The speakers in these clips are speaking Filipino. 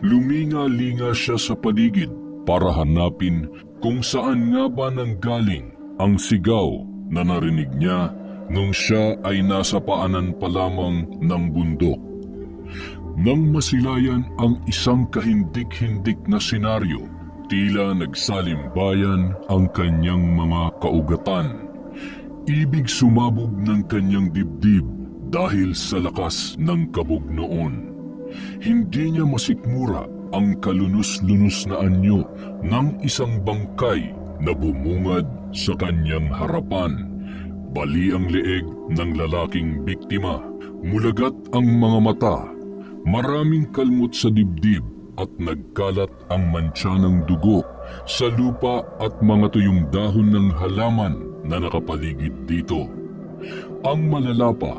Luminga-linga siya sa paligid para hanapin kung saan nga ba nanggaling ang sigaw na narinig niya nung siya ay nasa paanan pa lamang ng bundok. Nang masilayan ang isang kahindik-hindik na senaryo, tila nagsalimbayan ang kanyang mga kaugatan. Ibig sumabog ng kanyang dibdib dahil sa lakas ng kabog noon. Hindi niya masikmura ang kalunos-lunos na anyo ng isang bangkay na bumungad sa kanyang harapan. Bali ang leeg ng lalaking biktima, mulagat ang mga mata, maraming kalmot sa dibdib at nagkalat ang mantsa ng dugo sa lupa at mga tuyong dahon ng halaman na nakapaligid dito. Ang malala pa,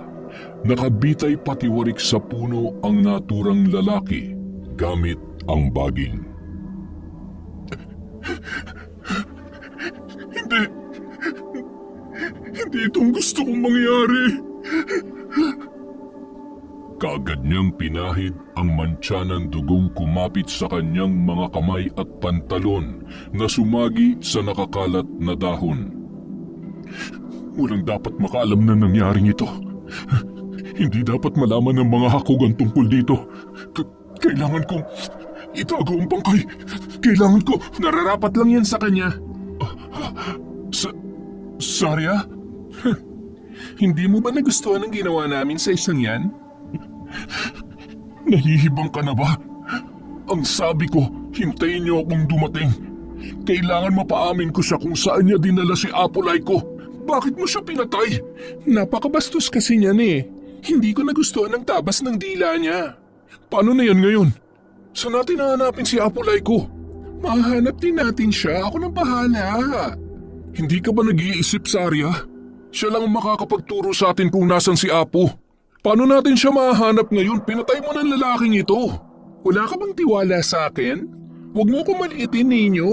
nakabitay patiwarik sa puno ang naturang lalaki gamit ang baging. Hindi itong gusto kong mangyari. Kaagad niyang pinahid ang mantsa ng dugong kumapit sa kanyang mga kamay at pantalon na sumagi sa nakakalat na dahon. Walang dapat makaalam na nangyaring ito. Hindi dapat malaman ng mga hakog ang tungkol dito. Kailangan kong itago ang bangkay. Kailangan ko. Nararapat lang yan sa kanya. Sarya? Hindi mo ba nagustuhan ang ginawa namin sa isang yan? Nahihibang ka na ba? Ang sabi ko, hintayin niyo akong dumating. Kailangan mapaamin ko siya kung saan niya dinala si Apolay ko. Bakit mo siya pinatay? Napakabastos kasi niyan eh. Hindi ko nagustuhan ang tabas ng dila niya. Paano na yan ngayon? Saan natin hahanapin si Apolay ko? Mahanap din natin siya. Ako nang bahala. Hindi ka ba nag-iisip, Sarya? Siya lang ang makakapagturo sa atin kung nasan si Apo. Paano natin siya mahanap ngayon? Pinatay mo ng lalaking ito. Wala ka bang tiwala sa akin? Huwag mo ko maliitin, ninyo.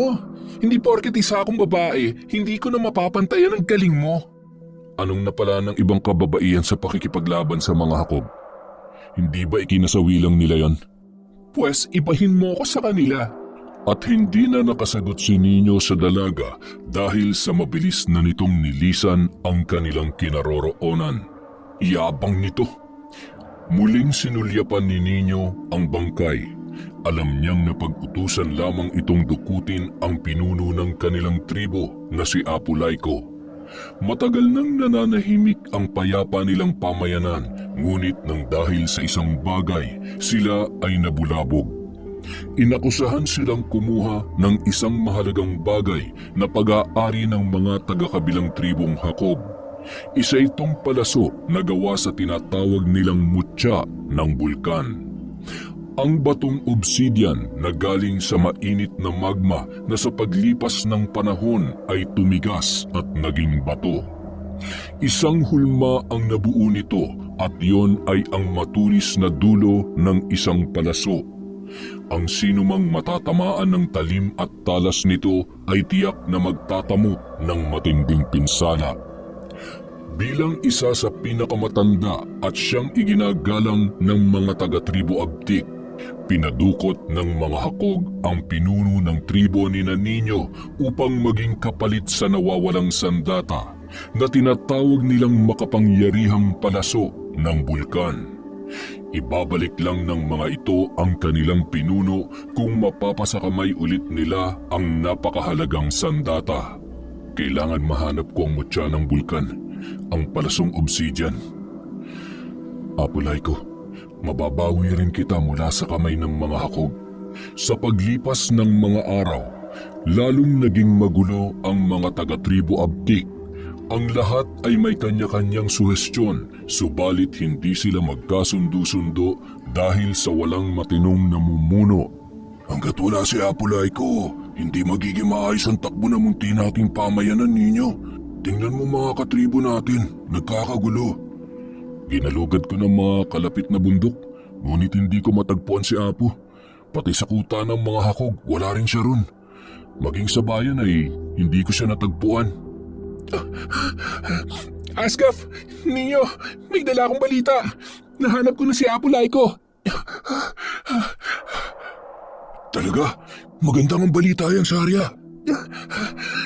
Hindi porket isa akong babae, hindi ko na mapapantayan ang galing mo. Anong napala ng ibang kababaihan sa pakikipaglaban sa mga hakog? Hindi ba ikinasawi lang nila yon? Pwes ibahin mo ko sa kanila. At hindi na nakasagot si Nino sa dalaga dahil sa mabilis na nitong nilisan ang kanilang kinaroroonan. Yabang nito. Muling sinulyapan ni Nino ang bangkay. Alam niyang napag-utusan lamang itong dukutin ang pinuno ng kanilang tribo na si Apulaiko. Matagal nang nananahimik ang payapa nilang pamayanan, ngunit nang dahil sa isang bagay, sila ay nabulabog. Inakusahan silang kumuha ng isang mahalagang bagay na pag-aari ng mga taga-kabilang tribong Hakob. Isa itong palaso na gawa sa tinatawag nilang mutya ng bulkan. Ang batong obsidian na galing sa mainit na magma na sa paglipas ng panahon ay tumigas at naging bato. Isang hulma ang nabuo nito at yon ay ang matulis na dulo ng isang palaso. Ang sinumang matatamaan ng talim at talas nito ay tiyak na magtatamo ng matinding pinsala. Bilang isa sa pinakamatanda at siyang iginagalang ng mga taga-tribo Abtik, pinadukot ng mga Hakog ang pinuno ng tribo ni Nino upang maging kapalit sa nawawalang sandata na tinatawag nilang makapangyarihang palaso ng bulkan. Ibabalik lang ng mga ito ang kanilang pinuno kung mapapasakamay ulit nila ang napakahalagang sandata. Kailangan mahanap ko ang mutya ng bulkan, ang palasong obsidian. Apulaiko, mababawi rin kita mula sa kamay ng mga Hakog. Sa paglipas ng mga araw, lalong naging magulo ang mga taga-tribo Abtik. Ang lahat ay may kanya-kanyang suhestyon, subalit hindi sila magkasundo-sundo dahil sa walang matinong namumuno. Hanggat wala si Apulaiko, hindi magiging maayos ang takbo ng munti nating pamayanan ninyo. Tingnan mo mga katribo natin, nagkakagulo. Ginalugad ko ng mga kalapit na bundok, ngunit hindi ko matagpuan si Apo. Pati sa kuta ng mga Hakog, wala rin siya ron. Maging sa bayan ay hindi ko siya natagpuan. Askaf, Nino, may dala akong balita. Nahanap ko na si Apulaiko. Talaga? Magandang ang balita yan, Sarya.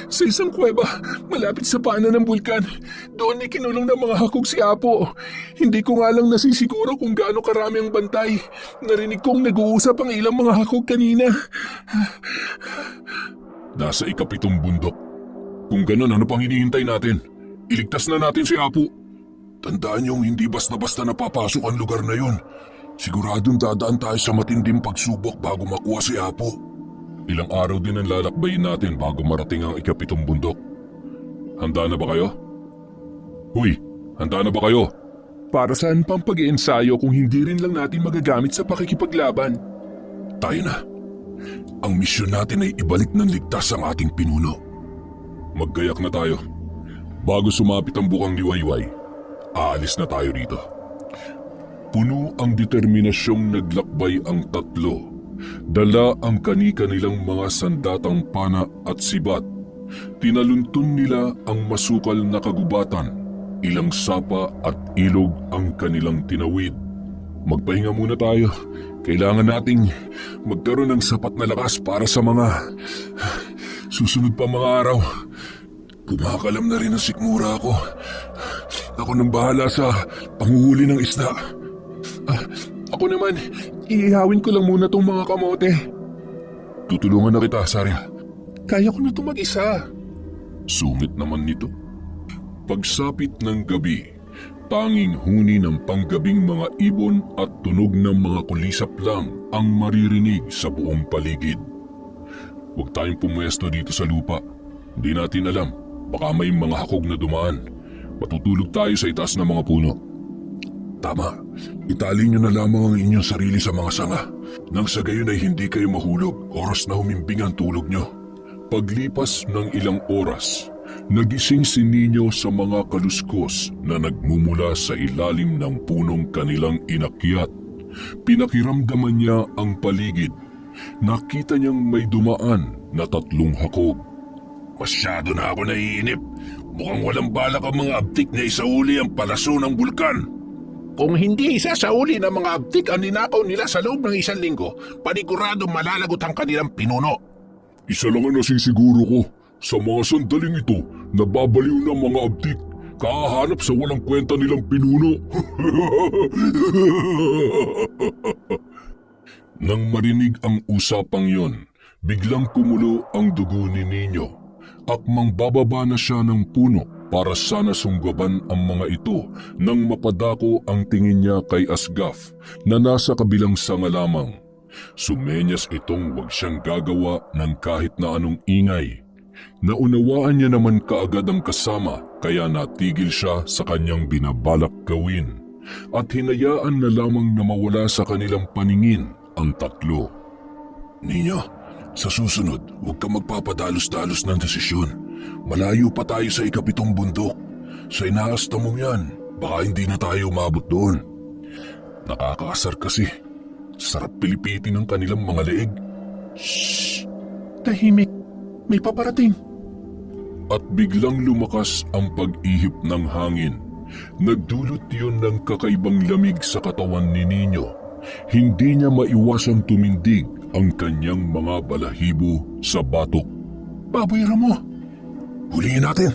Sa isang kuweba, malapit sa paanan ng bulkan. Doon ikinulong ng mga hakog si Apo. Hindi ko nga lang nasisiguro kung gaano karami ang bantay. Narinig kong nag-uusap ang ilang mga hakog kanina. Nasa ikapitong bundok. Kung ganun, ano pang hinihintay natin? Iligtas na natin si Apo. Tandaan niyong hindi basta-basta napapasok ang lugar na yon. Siguradong dadaan tayo sa matinding pagsubok bago makuha si Apo. Ilang araw din ang lalakbayin natin bago marating ang ikapitong bundok. Handa na ba kayo? Huy, handa na ba kayo? Para saan pang pag-iensayo kung hindi rin lang natin magagamit sa pakikipaglaban? Tayo na. Ang misyon natin ay ibalik ng ligtas ang ating pinuno. Maggayak na tayo. Bago sumapit ang bukang liwayway, aalis na tayo rito. Puno ang determinasyong naglakbay ang tatlo. Dala ang kani-kanilang mga sandatang pana at sibat. Tinaluntun nila ang masukal na kagubatan. Ilang sapa at ilog ang kanilang tinawid. Magpahinga muna tayo. Kailangan nating magkaroon ng sapat na lakas para sa mga susunod pa mga araw. Kumakalam na rin ang sikmura ako. Ako nang bahala sa panguhuli ng isda. Ako naman, iihawin ko lang muna tong mga kamote. Tutulungan na kita, Sarya. Kaya ko na ito mag-isa. Sungit naman nito. Pagsapit ng gabi, tanging huni ng panggabing mga ibon at tunog ng mga kulisap lang ang maririnig sa buong paligid. Huwag tayong pumwesto dito sa lupa. Hindi natin alam, baka may mga hakog na dumaan. Matutulog tayo sa itaas ng mga puno. Tama, itali niyo na lamang ang inyong sarili sa mga sanga. Nang sa gayon ay hindi kayo mahulog, oras na humimbing ang tulog niyo. Paglipas ng ilang oras, nagising si Nino sa mga kaluskos na nagmumula sa ilalim ng punong kanilang inakyat. Pinakiramdaman niya ang paligid. Nakita niyang may dumaan na 3 hakog. Masyado na ako naiinip. Mukhang walang balak ang mga abtik na isauli ang palaso ng bulkan. Kung hindi isa sa uli ng mga abtik ang ninakaw nila sa loob ng 1 linggo, panigurado malalagot ang kanilang pinuno. Isa lang ang nasisiguro ko. Sa mga sandaling ito, nababaliw ng mga abtik. Kahanap sa walang kwenta nilang pinuno. Nang marinig ang usapang yon, biglang kumulo ang dugo ni Nino. Akmang bababa na siya ng puno para sana sunggaban ang mga ito nang mapadako ang tingin niya kay Asgaf na nasa kabilang sanga lamang. Sumenyas itong wag siyang gagawa ng kahit na anong ingay. Naunawaan niya naman kaagad ang kasama kaya natigil siya sa kanyang binabalak gawin at hinayaan na lamang na mawala sa kanilang paningin ang 3. Ninyo, sa susunod, huwag ka magpapadalos-dalos ng desisyon. Malayo pa tayo sa ikapitong bundok. Sa inaasta mong yan, baka hindi na tayo umabot doon. Nakakaasar kasi. Sarap pilipitin ng kanilang mga leeg. Shhh! Tahimik. May paparating. At biglang lumakas ang pag-ihip ng hangin. Nagdulot yun ng kakaibang lamig sa katawan ni Nino. Hindi niya maiwasang tumindig ang kanyang mga balahibo sa batok. Baboy Ramo! Huliin natin!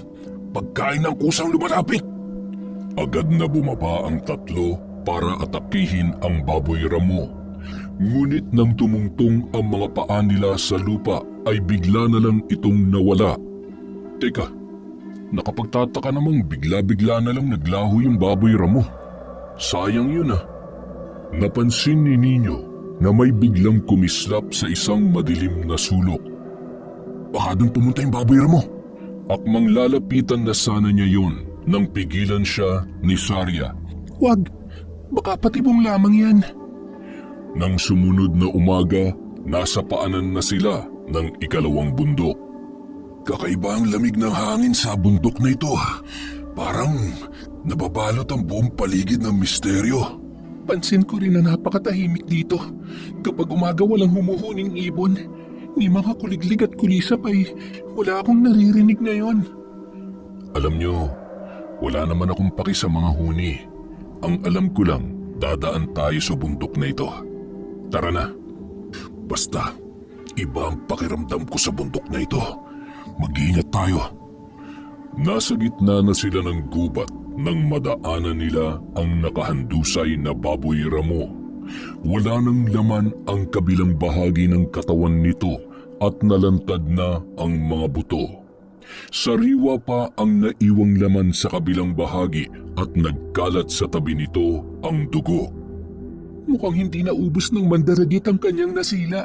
Pagkain ng kusang lumalapit! Agad na bumaba ang 3 para atakihin ang baboy Ramo. Ngunit nang tumungtong ang mga paa nila sa lupa ay bigla na lang itong nawala. Teka, nakapagtataka namang bigla-bigla na lang naglaho yung baboy Ramo. Sayang yun ah. Napansin ni Nino na may biglang kumislap sa isang madilim na sulok. Baka doon pumunta yung baboy Ramo. Akmang lalapitan na sana niya yun nang pigilan siya ni Sarya. Wag! Baka patibong lamang yan. Nang sumunod na umaga, nasa paanan na sila ng 2 bundok. Kakaiba ang lamig ng hangin sa bundok na ito. Parang nababalot ang buong paligid ng misteryo. Pansin ko rin na napakatahimik dito. Kapag umaga walang humuhuning ibon, ni mga kuliglig at kulisap ay wala akong naririnig ngayon. Alam nyo, wala naman akong paki sa mga huni. Ang alam ko lang, dadaan tayo sa bundok na ito. Tara na. Basta, Iba ang pakiramdam ko sa bundok na ito. Mag-iingat tayo. Nasa gitna na sila ng gubat nang madaanan nila ang nakahandusay na baboy ramo. Wala nang laman ang kabilang bahagi ng katawan nito at nalantad na ang mga buto. Sariwa pa ang naiwang laman sa kabilang bahagi at nagkalat sa tabi nito ang dugo. Mukhang hindi naubos ng mandaragit ang kanyang nasila.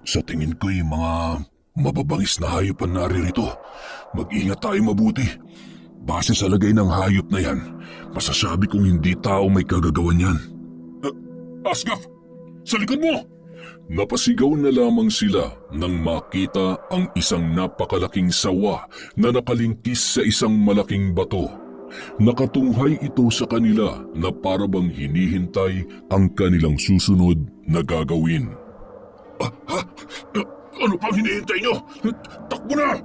Sa tingin ko'y mga mababangis na hayop ang naririto. Mag-ingat tayo mabuti. Base sa lagay ng hayop na yan, masasabi kong hindi tao may kagagawan yan. Asgaf! Sa likod mo! Napasigaw na lamang sila nang makita ang isang napakalaking sawa na nakalingkis sa isang malaking bato. Nakatunghay ito sa kanila na parabang hinihintay ang kanilang susunod na gagawin. Ano pang hinihintay nyo? Takbo na!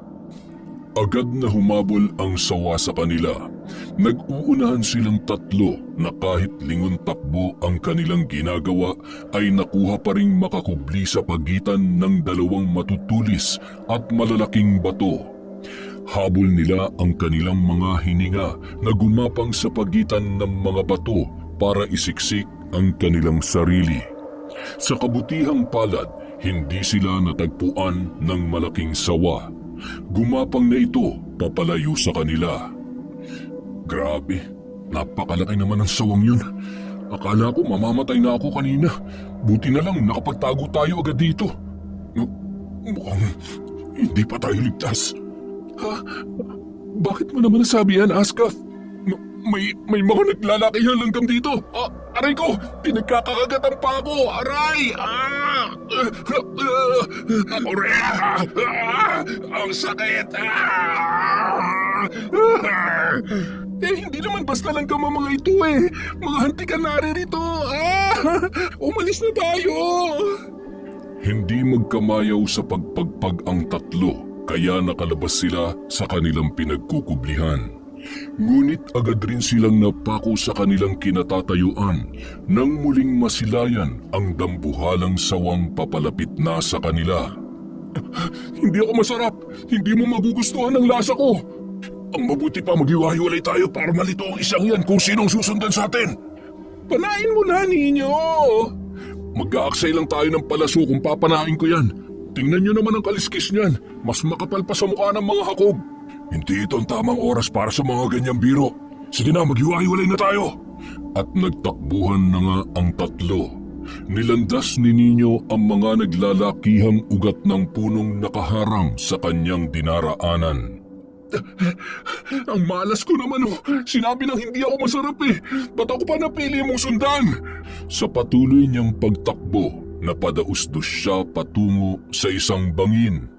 Agad na humabol ang sawa sa kanila. Nag-uunahan silang tatlo na kahit lingon takbo ang kanilang ginagawa ay nakuha pa ring makakubli sa pagitan ng dalawang matutulis at malalaking bato. Habol nila ang kanilang mga hininga na gumapang sa pagitan ng mga bato para isiksik ang kanilang sarili. Sa kabutihang palad, hindi sila natagpuan ng malaking sawa. Gumapang na ito papalayo sa kanila. Grabe, napakalaki naman ang sawang yun. Akala ko mamamatay na ako kanina. Buti na lang nakapagtago tayo agad dito. Mukhang hindi pa tayo ligtas. Ha? Bakit mo naman nasabi yan, Asgaf? May mga naglalakihan langgam dito. Aray ko! Pinagkakagatan pa ako! Aray! Ang sakit! Hindi naman basta langgam ang mga ito eh. Mga hantikan naririto. Umalis na tayo! Hindi magkamayaw sa pagpagpag ang tatlo, kaya nakalabas sila sa kanilang pinagkukublihan. Ngunit agad rin silang napako sa kanilang kinatatayuan nang muling masilayan ang dambuhalang sawang papalapit na sa kanila. Hindi ako masarap. Hindi mo magugustuhan ang lasa ko. Ang mabuti pa maghiwa-hiwalay tayo para malito ang isang yan kung sinong susundan sa atin. Panain mo na, ninyo. Mag-aaksay lang tayo ng palaso kung papanain ko yan. Tingnan nyo naman ang kaliskis niyan. Mas makapal pa sa mukha ng mga hakog. Hindi ito ang tamang oras para sa mga ganyang biro. Sige na, maghiwa-hiwalay na tayo. At nagtakbuhan na nga ang tatlo. Nilandas ni Nino ang mga naglalakihang ugat ng punong nakaharang sa kanyang dinaraanan. Ang malas ko naman oh. Sinabi nang hindi ako masarap eh. Ba't ako pa napili mong sundan? Sa patuloy niyang pagtakbo, napadausdos siya patungo sa isang bangin.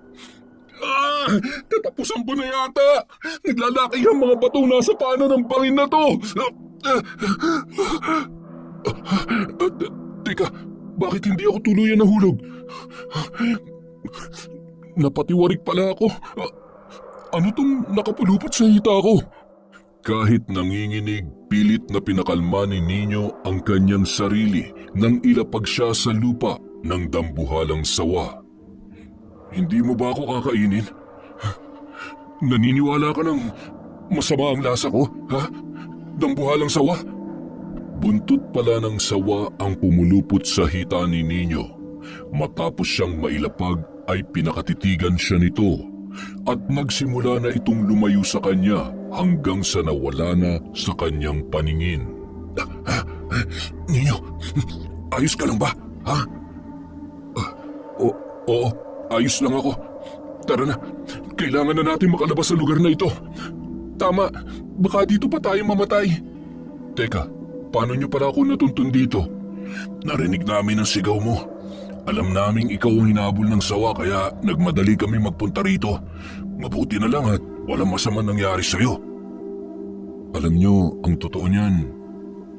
Katapusan ko na yata. Naglalaki ang mga batong nasa paanan ng bangin na to. Teka, bakit hindi ako tuluyan nahulog? Napatiwarik pala ako. Ano tong nakapulupot sa hita ko? Kahit nanginginig, pilit na pinakalma ni Nino ang kanyang sarili nang ilapag siya sa lupa ng dambuhalang sawa. Hindi mo ba ako kakainin? Naniniwala ka ng masama ang lasa ko, ha? Dambuhalang sawa? Buntot pala ng sawa ang pumulupot sa hita ni Nino. Matapos siyang mailapag ay pinakatitigan siya nito at nagsimula na itong lumayo sa kanya hanggang sa nawala na sa kanyang paningin. Nino, ayos ka lang ba? Ha? Oo, ayos lang ako. Tara na, kailangan na natin makalabas sa lugar na ito. Tama, baka dito pa tayo mamatay. Teka, paano niyo pala ako natuntun dito? Narinig namin ang sigaw mo. Alam naming ikaw ang hinabol ng sawa kaya nagmadali kami magpunta rito. Mabuti na lang at walang masama nangyari sa'yo. Alam niyo, ang totoo niyan,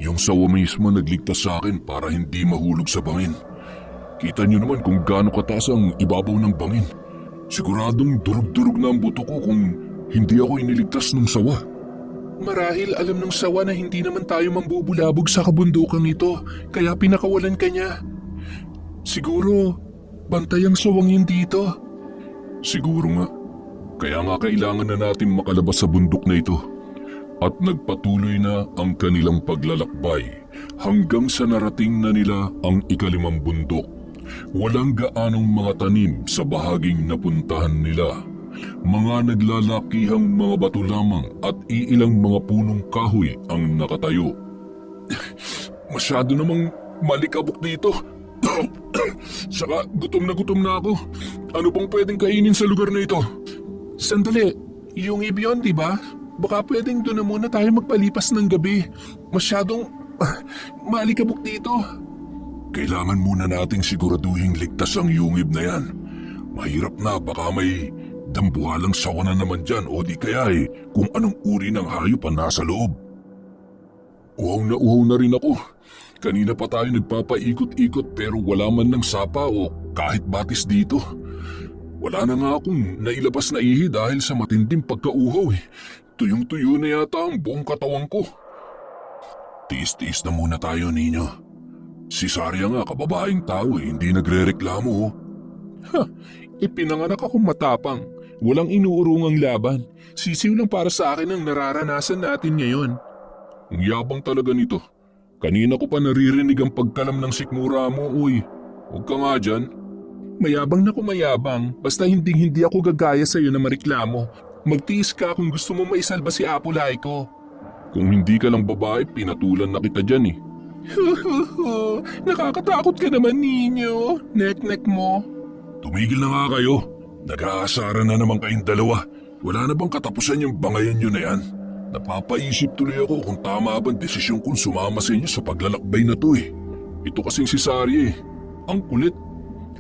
yung sawa mismo nagligtas sa akin para hindi mahulog sa bangin. Kita niyo naman kung gaano kataas ang ibabaw ng bangin. Siguradong durug-durug na ang buto ko kung hindi ako iniligtas ng sawa. Marahil alam ng sawa na hindi naman tayo mambubulabog sa kabundukan ito, kaya pinakawalan ka niya. Siguro, bantay ang sawang yun dito. Siguro nga. Kaya nga kailangan na natin makalabas sa bundok na ito. At nagpatuloy na ang kanilang paglalakbay hanggang sa narating na nila ang ikalimang bundok. Walang gaanong mga tanim sa bahaging napuntahan nila. Mga naglalakihang mga bato lamang at iilang mga punong kahoy ang nakatayo. Masyado namang malikabok dito. Saka gutom na ako. Ano bang pwedeng kainin sa lugar na ito? Sandali, yung ibyon, di ba? Baka pwedeng doon na muna tayo magpalipas ng gabi. Masyadong malikabok dito. Kailangan muna nating siguraduhing ligtas ang yungib na yan. Mahirap na, baka may dambuhalang sawa na naman dyan o di kaya kung anong uri ng hayop ang nasa loob. Uhaw na rin ako. Kanina pa tayo nagpapaikot-ikot pero wala man ng sapa o kahit batis dito. Wala na nga akong nailabas na ihi dahil sa matinding pagkauhaw. Tuyong-tuyo na yata ang buong katawan ko. Tiis-tiis na muna tayo, ninyo. Si Sarya nga kababaeng tao hindi nagre-reklamo. Ipinanganak akong matapang. Walang inuurungang laban. Sisiw lang para sa akin ang nararanasan natin ngayon. Ang yabang talaga nito. Kanina ko pa naririnig ang pagkalam ng sikmura mo, uy. Huwag ka nga dyan. Mayabang na kumayabang, basta hindi ako gagaya sa'yo na mareklamo. Magtiis ka kung gusto mo maisalba si Apo Laiko. Kung hindi ka lang babae, pinatulan na kita dyan eh. Nakakatakot ka naman, ninyo. Nek-nek mo. Tumigil na nga kayo. Nag-aasara na naman kayong dalawa. Wala na bang katapusan yung bangayan nyo na yan? Napapaisip tuloy ako kung tama bang desisyon kong sumama sa inyo sa paglalakbay na to eh. Ito kasing si Sarya eh. Ang kulit.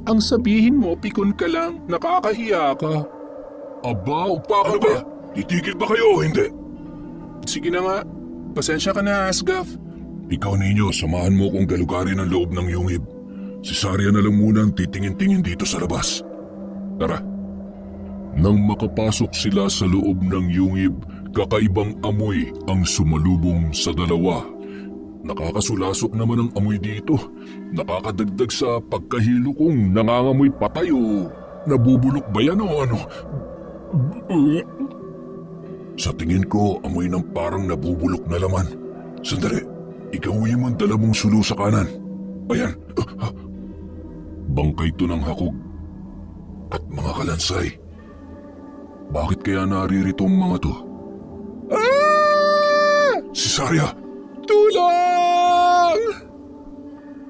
Ang sabihin mo, pikon ka lang. Nakakahiya ka. Aba, upa ka ba? Titigil ba kayo o hindi? Sige na nga. Pasensya ka na, Asgaf. Ikaw ninyo, samahan mo kong galugarin ang loob ng yungib. Si Sarya na lang muna ang titingin-tingin dito sa labas. Tara. Nang makapasok sila sa loob ng yungib, kakaibang amoy ang sumalubong sa dalawa. Nakakasulasok naman ang amoy dito. Nakakadagdag sa pagkahilo kong nangangamoy patay o nabubulok ba yan o ano? Sa tingin ko, amoy ng parang nabubulok na laman. Sandali, igawin mo ang dala mong sulo sa kanan. Ayan. Bangkay to ng hakog. At mga kalansay. Bakit kaya naririto ang mga to? Si Sarya! Tulong!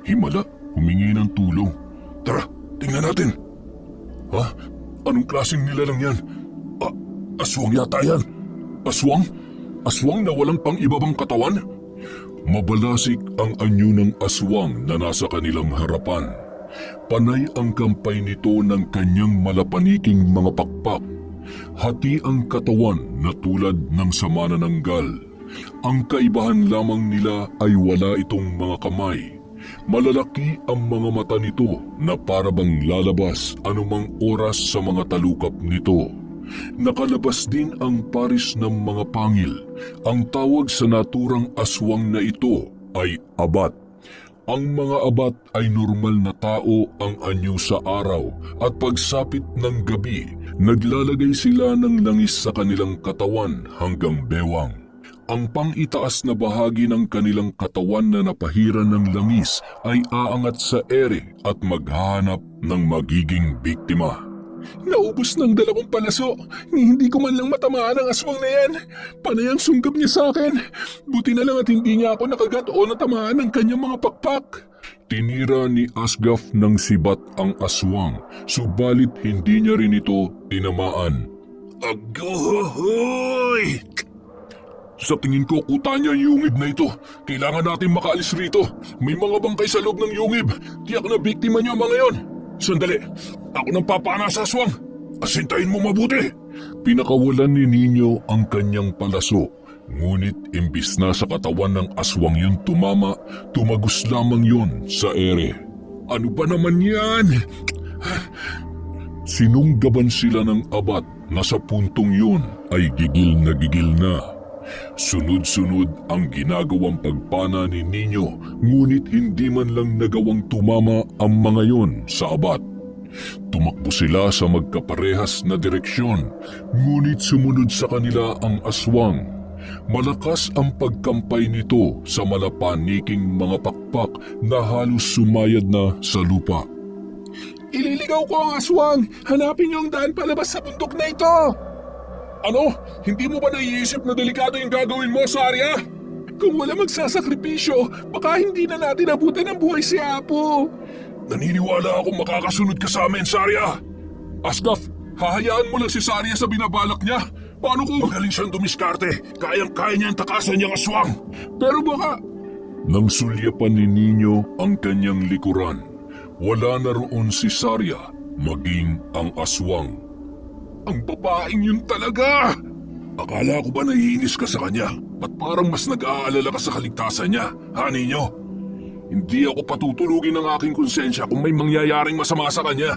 Himala, humingi ng tulong. Tara, tingnan natin. Ha? Anong klaseng nilalang yan? Aswang yata yan. Aswang? Aswang na walang pang-ibabang katawan? Mabalasik ang anyo ng aswang na nasa kanilang harapan. Panay ang kampay nito ng kanyang malapaniking mga pakpak. Hati ang katawan na tulad ng sa manananggal. Ang kaibahan lamang nila ay wala itong mga kamay. Malalaki ang mga mata nito na parabang lalabas anumang oras sa mga talukap nito. Nakalabas din ang paris ng mga pangil. Ang tawag sa naturang aswang na ito ay abat. Ang mga abat ay normal na tao ang anyo sa araw at pagsapit ng gabi, naglalagay sila ng langis sa kanilang katawan hanggang bewang. Ang pang-itaas na bahagi ng kanilang katawan na napahiran ng langis ay aangat sa ere at maghahanap ng magiging biktima. Naubos ng dalawang palaso. Hindi ko man lang matamaan ang aswang na yan. Panay ang sunggab niya sa akin. Buti na lang at hindi niya ako nakagat o natamaan ng kanyang mga pakpak. Tinira ni Asgaf ng sibat ang aswang, subalit hindi niya rin ito tinamaan. Agoy! Sa tingin ko, kuta niya ang yungib na ito. Kailangan natin makaalis rito. May mga bangkay sa loob ng yungib. Tiyak na biktima niyo ang mga yon. Sandali, ako nang papana sa aswang. Asintahin mo mabuti. Pinakawalan ni Nino ang kanyang palaso. Ngunit imbis na sa katawan ng aswang yun tumama, tumagos lamang yon sa ere. Ano ba naman yan? Sinunggaban sila ng abat na sa puntong yun ay gigil na. Sunod-sunod ang ginagawang pagpana ni Nino, ngunit hindi man lang nagawang tumama ang mga yon sa abat. Tumakbo sila sa magkaparehas na direksyon, ngunit sumunod sa kanila ang aswang. Malakas ang pagkampay nito sa malapaniking mga pakpak na halos sumayad na sa lupa. Ililigaw ko ang aswang! Hanapin niyo ang daan palabas sa bundok na ito! Ano? Hindi mo ba naiisip na delikado yung gagawin mo, Sarya? Kung wala magsasakripisyo, baka hindi na natin abutin ang buhay si Apo. Naniniwala akong makakasunod ka sa amin, Sarya. Asgaf, hahayaan mo lang si Sarya sa binabalak niya. Paano kung... Magaling siyang dumiskarte. Kayang-kaya niyang takasan niyang aswang. Pero baka... Nang sulyapan ni Nino ang kanyang likuran, wala na roon si Sarya, maging ang aswang. Ang babaeng yun talaga! Akala ko ba naiinis ka sa kanya? Ba't parang mas nag-aalala ka sa kaligtasan niya, ha Nino? Hindi ako patutulugin ng aking konsensya kung may mangyayaring masama sa kanya.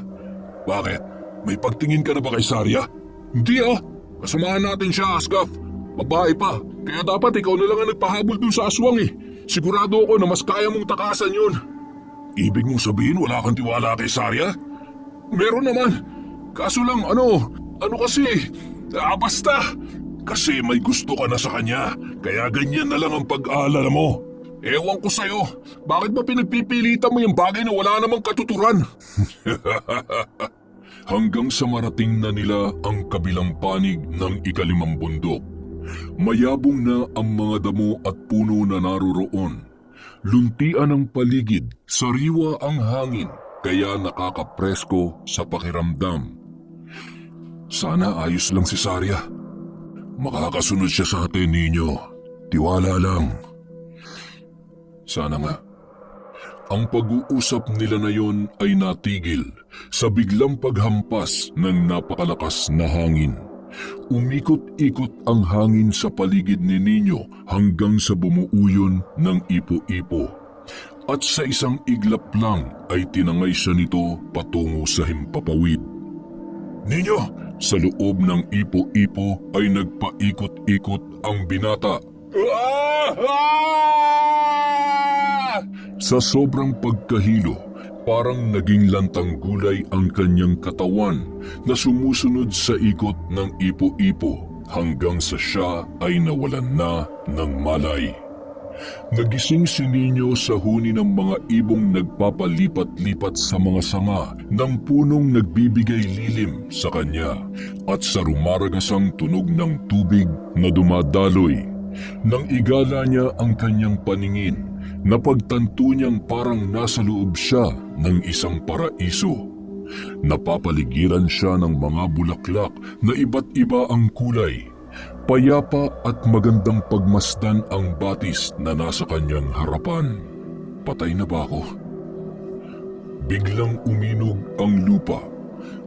Bakit? May pagtingin ka na ba kay Sarya? Hindi ah! Kasamahan natin siya, Asgaf. Babae pa. Kaya dapat ikaw na lang ang nagpahabol dun sa aswang eh. Sigurado ako na mas kaya mong takasan yun. Ibig mong sabihin wala kang tiwala kay Sarya? Meron naman. Kaso lang ano kasi... basta. Kasi may gusto ka na sa kanya. Kaya ganyan na lang ang pag-aalala mo. Ewan ko sa'yo. Bakit ba pinagpipilitan mo yung bagay na wala namang katuturan? Hanggang sa marating na nila ang kabilang panig ng ikalimang bundok. Mayabong na ang mga damo at puno na naroroon. Luntian ang paligid, sariwa ang hangin, kaya nakakapresko sa pakiramdam. Sana ayos lang si Sarya. Makakasunod siya sa atin, Nino. Tiwala lang. Sana nga. Ang pag-uusap nila na yon ay natigil sa biglang paghampas ng napakalakas na hangin. Umikot-ikot ang hangin sa paligid ni Nino hanggang sa bumuuyon ng ipo-ipo. At sa isang iglap lang ay tinangay siya nito patungo sa himpapawid. Nino! Sa loob ng ipo-ipo ay nagpaikot-ikot ang binata. Sa sobrang pagkahilo, parang naging lantang gulay ang kanyang katawan na sumusunod sa ikot ng ipo-ipo hanggang sa siya ay nawalan na ng malay. Nagising si Nino sa huni ng mga ibong nagpapalipat-lipat sa mga sanga ng punong nagbibigay lilim sa kanya at sa rumaragasang tunog ng tubig na dumadaloy. Nang igala niya ang kanyang paningin, napagtanto niyang parang nasa loob siya ng isang paraiso. Napapaligiran siya ng mga bulaklak na iba't iba ang kulay. Payapa at magandang pagmasdan ang batis na nasa kanyang harapan. Patay na ba ako? Biglang uminog ang lupa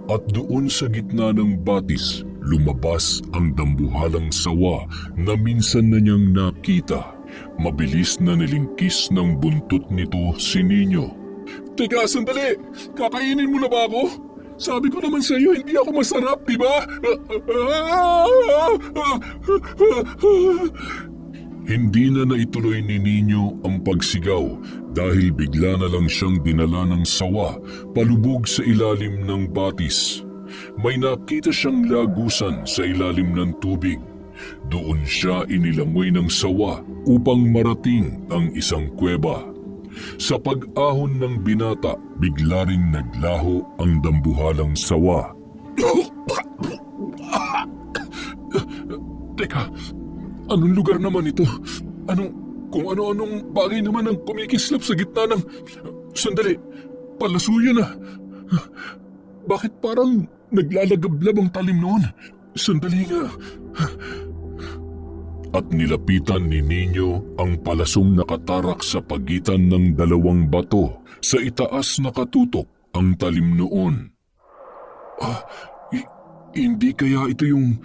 at doon sa gitna ng batis lumabas ang dambuhalang sawa na minsan na niyang nakita. Mabilis na nilingkis ng buntot nito si Nino. Teka, sandali! Kakainin mo na ba ako? Sabi ko naman sa iyo, hindi ako masarap, di ba? Hindi na naituloy ni Nino ang pagsigaw dahil bigla na lang siyang dinala ng sawa palubog sa ilalim ng batis. May nakita siyang lagusan sa ilalim ng tubig. Doon siya inilangoy ng sawa upang marating ang isang kuweba. Sa pag-ahon ng binata, bigla ring naglaho ang dambuhalang sawa. Teka, anong lugar naman ito? Kung ano-anong bagay naman ang kumikislap sa gitna ng... Sandali, palasuyo na. Bakit parang naglalagablab ang talim noon? Sandali nga. At nilapitan ni Nino ang palasong nakatarak sa pagitan ng dalawang bato. Sa itaas nakatutok ang talim noon. Hindi kaya ito yung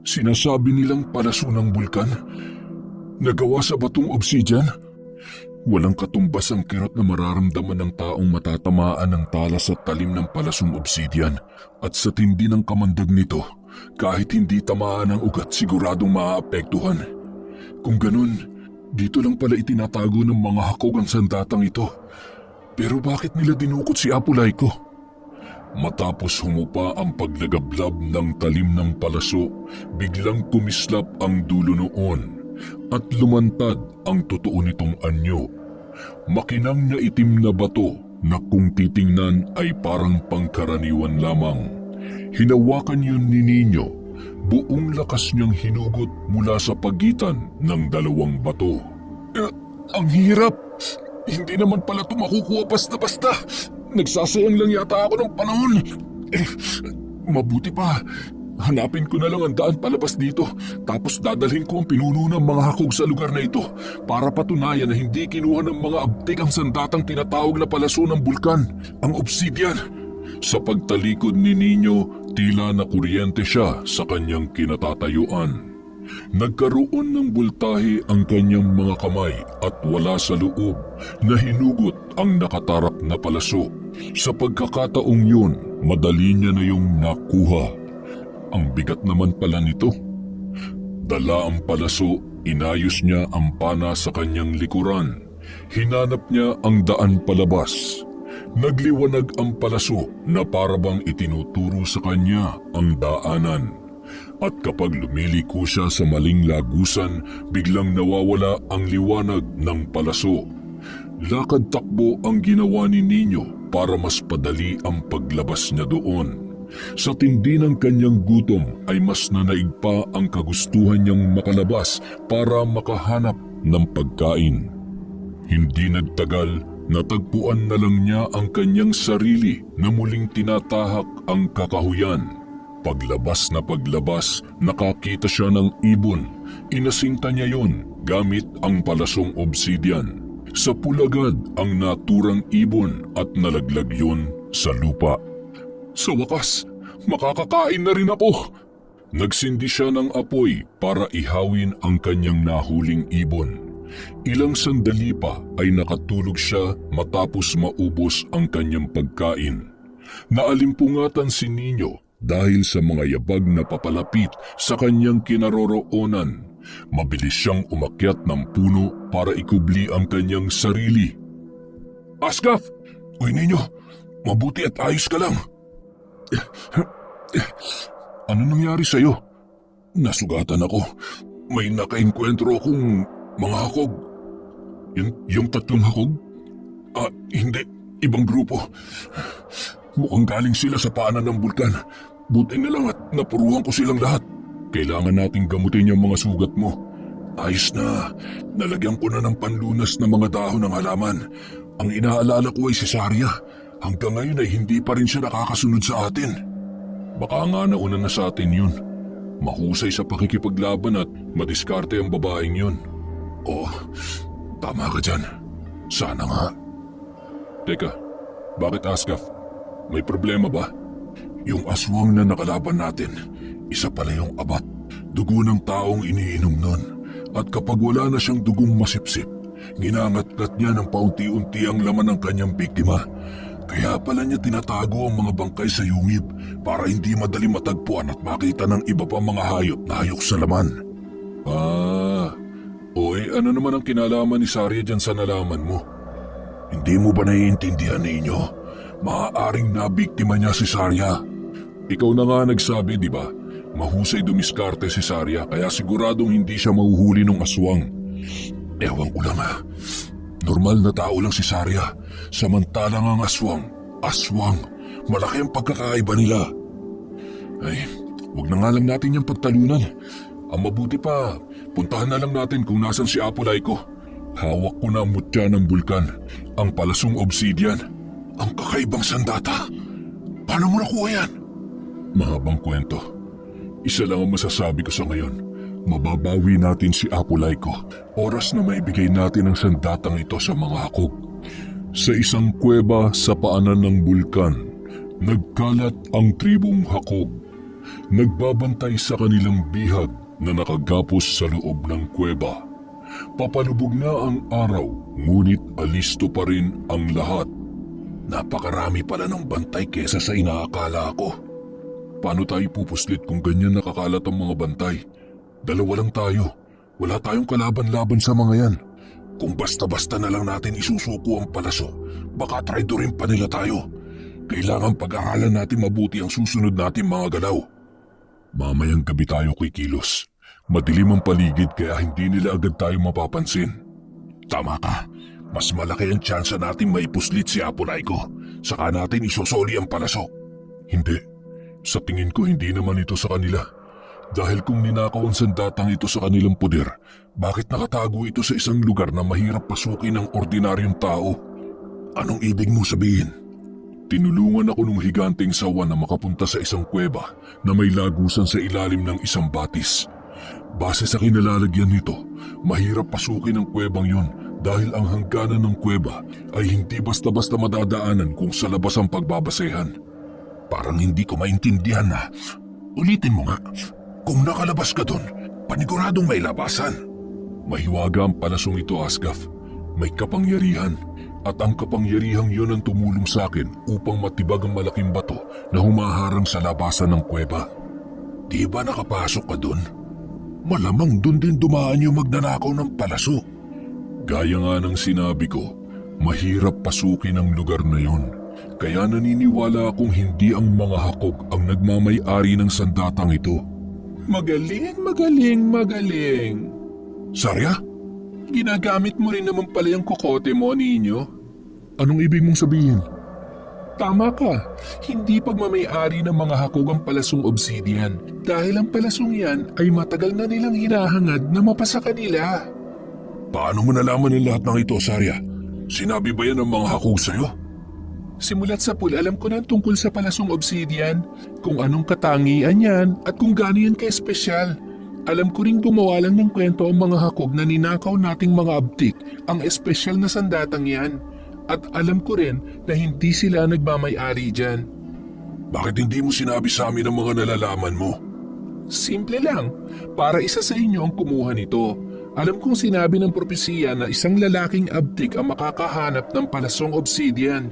sinasabi nilang palaso ng bulkan? Nagawa sa batong obsidian? Walang katumbas ang kirot na mararamdaman ng taong matatamaan ng talas at talim ng palasong obsidian. At sa tindi ng kamandag nito, kahit hindi tamaan ng ugat siguradong maaapektuhan. Kung ganun, dito lang pala itinatago ng mga hakog ang sandatang ito. Pero bakit nila dinukot si Apo Laiko? Matapos humupa ang paglagablab ng talim ng palaso, biglang kumislap ang dulo noon at lumantad ang totoo nitong anyo. Makinang na itim na bato na kung titingnan ay parang pangkaraniwan lamang. Hinawakan yun ni Nino, buong lakas niyang hinugot mula sa pagitan ng dalawang bato. Ang hirap! Hindi naman pala ito makukuha basta-basta. Nagsasayang lang yata ako ng panahon. Mabuti pa. Hanapin ko na lang ang daan palabas dito. Tapos dadalhin ko ang pinuno ng mga hakog sa lugar na ito para patunayan na hindi kinuha ng mga abtik ang sandatang tinatawag na palaso ng bulkan, ang obsidian. Sa pagtalikod ni Nino, tila na kuryente siya sa kanyang kinatatayuan. Nagkaroon ng bultahe ang kanyang mga kamay at wala sa loob na hinugot ang nakatarap na palaso. Sa pagkakataong yun, madali niya na yung nakuha. Ang bigat naman pala nito. Dala ang palaso, inayos niya ang pana sa kanyang likuran. Hinanap niya ang daan palabas. Nagliwanag ang palaso na parabang itinuturo sa kanya ang daanan. At kapag lumiliko siya sa maling lagusan, biglang nawawala ang liwanag ng palaso. Lakad-takbo ang ginawa ni Nino para mas padali ang paglabas niya doon. Sa tindi ng kanyang gutom ay mas nanaig pa ang kagustuhan niyang makalabas para makahanap ng pagkain. Hindi nagtagal, natagpuan na lang niya ang kanyang sarili na muling tinatahak ang kakahuyan. Paglabas na paglabas, nakakita siya ng ibon. Inasinta niya yon gamit ang palasong obsidian. Sa pulagad ang naturang ibon at nalaglag yun sa lupa. Sa wakas, makakakain na rin ako. Nagsindi siya ng apoy para ihawin ang kanyang nahuling ibon. Ilang sandali pa ay nakatulog siya matapos maubos ang kanyang pagkain. Naalimpungatan si Nino dahil sa mga yabag na papalapit sa kanyang kinaroroonan. Mabilis siyang umakyat ng puno para ikubli ang kanyang sarili. Asgaf! Uy Nino, mabuti at ayos ka lang. Ano nangyari sa'yo? Nasugatan ako. May nakainkwentro akong mga hakog. Yung tatlong hakog? Hindi. Ibang grupo. Mukhang galing sila sa paanan ng bulkan. Buti na lang at napuruhan ko silang lahat. Kailangan nating gamutin yung mga sugat mo. Ayos na. Nalagyan ko na ng panlunas ng mga dahon ng halaman. Ang inaalala ko ay si Saria. Hanggang ngayon ay hindi pa rin siya nakakasunod sa atin. Baka nga nauna na sa atin yun. Mahusay sa pakikipaglaban at madiskarte ang babaeng yun. Tama ka dyan. Sana nga. Teka, bakit Asgaf? May problema ba? Yung aswang na nakalaban natin, isa pala yung abat. Dugo ng taong iniinom nun. At kapag wala na siyang dugong masipsip, ginangat-gat niya ng paunti-unti ang laman ng kanyang biktima. Kaya pala niya tinatago ang mga bangkay sa yungib para hindi madali matagpuan at makita ng iba pang mga hayop na hayok sa laman. Ano naman ang kinalaman ni Saria dyan sa nalaman mo? Hindi mo ba naiintindihan ninyo? Maaaring nabiktima niya si Saria. Ikaw na nga nagsabi, di ba? Mahusay dumiskarte si Saria kaya siguradong hindi siya mahuhuli ng aswang. Ewan ko lang ha. Normal na tao lang si Saria. Samantalang ang aswang. Malaki ang pagkakaiba nila. Ay, wag na nga lang natin yung pagtalunan. Ang mabuti pa, puntahan na lang natin kung nasan si Apolaico. Hawak ko na ang mutya ng bulkan, ang palasong obsidian. Ang kakaibang sandata. Paano mo nakuha yan? Mahabang kwento. Isa lang ang masasabi ko sa ngayon. Mababawi natin si Apolaico. Oras na maibigay natin ang sandatang ito sa mga hakog. Sa isang kuweba sa paanan ng bulkan, nagkalat ang tribong hakog. Nagbabantay sa kanilang bihag na nakagapos sa loob ng kuweba. Papalubog na ang araw, ngunit alisto pa rin ang lahat. Napakarami pala ng bantay kesa sa inaakala ko. Paano tayo pupuslit kung ganyan nakakalat ang mga bantay? Dalawa lang tayo. Wala tayong kalaban-laban sa mga yan. Kung basta-basta na lang natin isusuko ang palaso, baka traidorin pa nila tayo. Kailangan pag-aralan natin mabuti ang susunod natin mga galaw. Mamayang gabi tayo kikilos. Madilim ang paligid kaya hindi nila agad tayo mapapansin. Tama ka. Mas malaki ang tsansa natin maipuslit si Apolaico. Saka natin isosoli ang palasok. Hindi. Sa tingin ko hindi naman ito sa kanila. Dahil kung ninakaw ang sandatang ito sa kanilang poder, bakit nakatago ito sa isang lugar na mahirap pasukin ng ordinaryong tao? Anong ibig mo sabihin? Tinulungan ako ng higanteng sawa na makapunta sa isang kuweba na may lagusan sa ilalim ng isang batis. Base sa kinalalagyan nito, mahirap pasukin ang kuwebang yun dahil ang hangganan ng kuweba ay hindi basta-basta madadaanan kung sa labas ang pagbabasehan. Parang hindi ko maintindihan na. Ulitin mo nga. Kung nakalabas ka doon, paniguradong may labasan. Mahiwaga ang palasong ito, Asgaf. May kapangyarihan at ang kapangyarihang yun ang tumulong sa akin upang matibag ang malaking bato na humaharang sa labasan ng kuweba. Di ba nakapasok ka doon? Malamang doon din dumaan yung magnanakaw ng palaso. Gaya nga ng sinabi ko, mahirap pasukin ang lugar na yon. Kaya naniniwala akong hindi ang mga hakog ang nagmamay-ari ng sandatang ito. Magaling, magaling, magaling. Sarya? Ginagamit mo rin naman pala yung kokote mo, Ninyo. Anong ibig mong sabihin? Tama ka, hindi pagmamay-ari ng mga hakog ang palasong obsidian dahil ang palasong yan ay matagal na nilang hinahangad na mapasa kanila. Paano mo nalaman ang lahat ng ito, Sarya? Sinabi ba yan ng mga hakog sa'yo? Simulat sa pool, alam ko na tungkol sa palasong obsidian, kung anong katangian yan at kung gaano yan ka-espesyal. Alam ko rin gumawa lang ng kwento ang mga hakog na ninakaw nating mga abtik ang espesyal na sandatang yan. At alam ko rin na hindi sila nagmamay-ari dyan. Bakit hindi mo sinabi sa amin ang mga nalalaman mo? Simple lang, para isa sa inyo ang kumuha nito. Alam kong sinabi ng propesiya na isang lalaking abtik ang makakahanap ng palasong obsidian.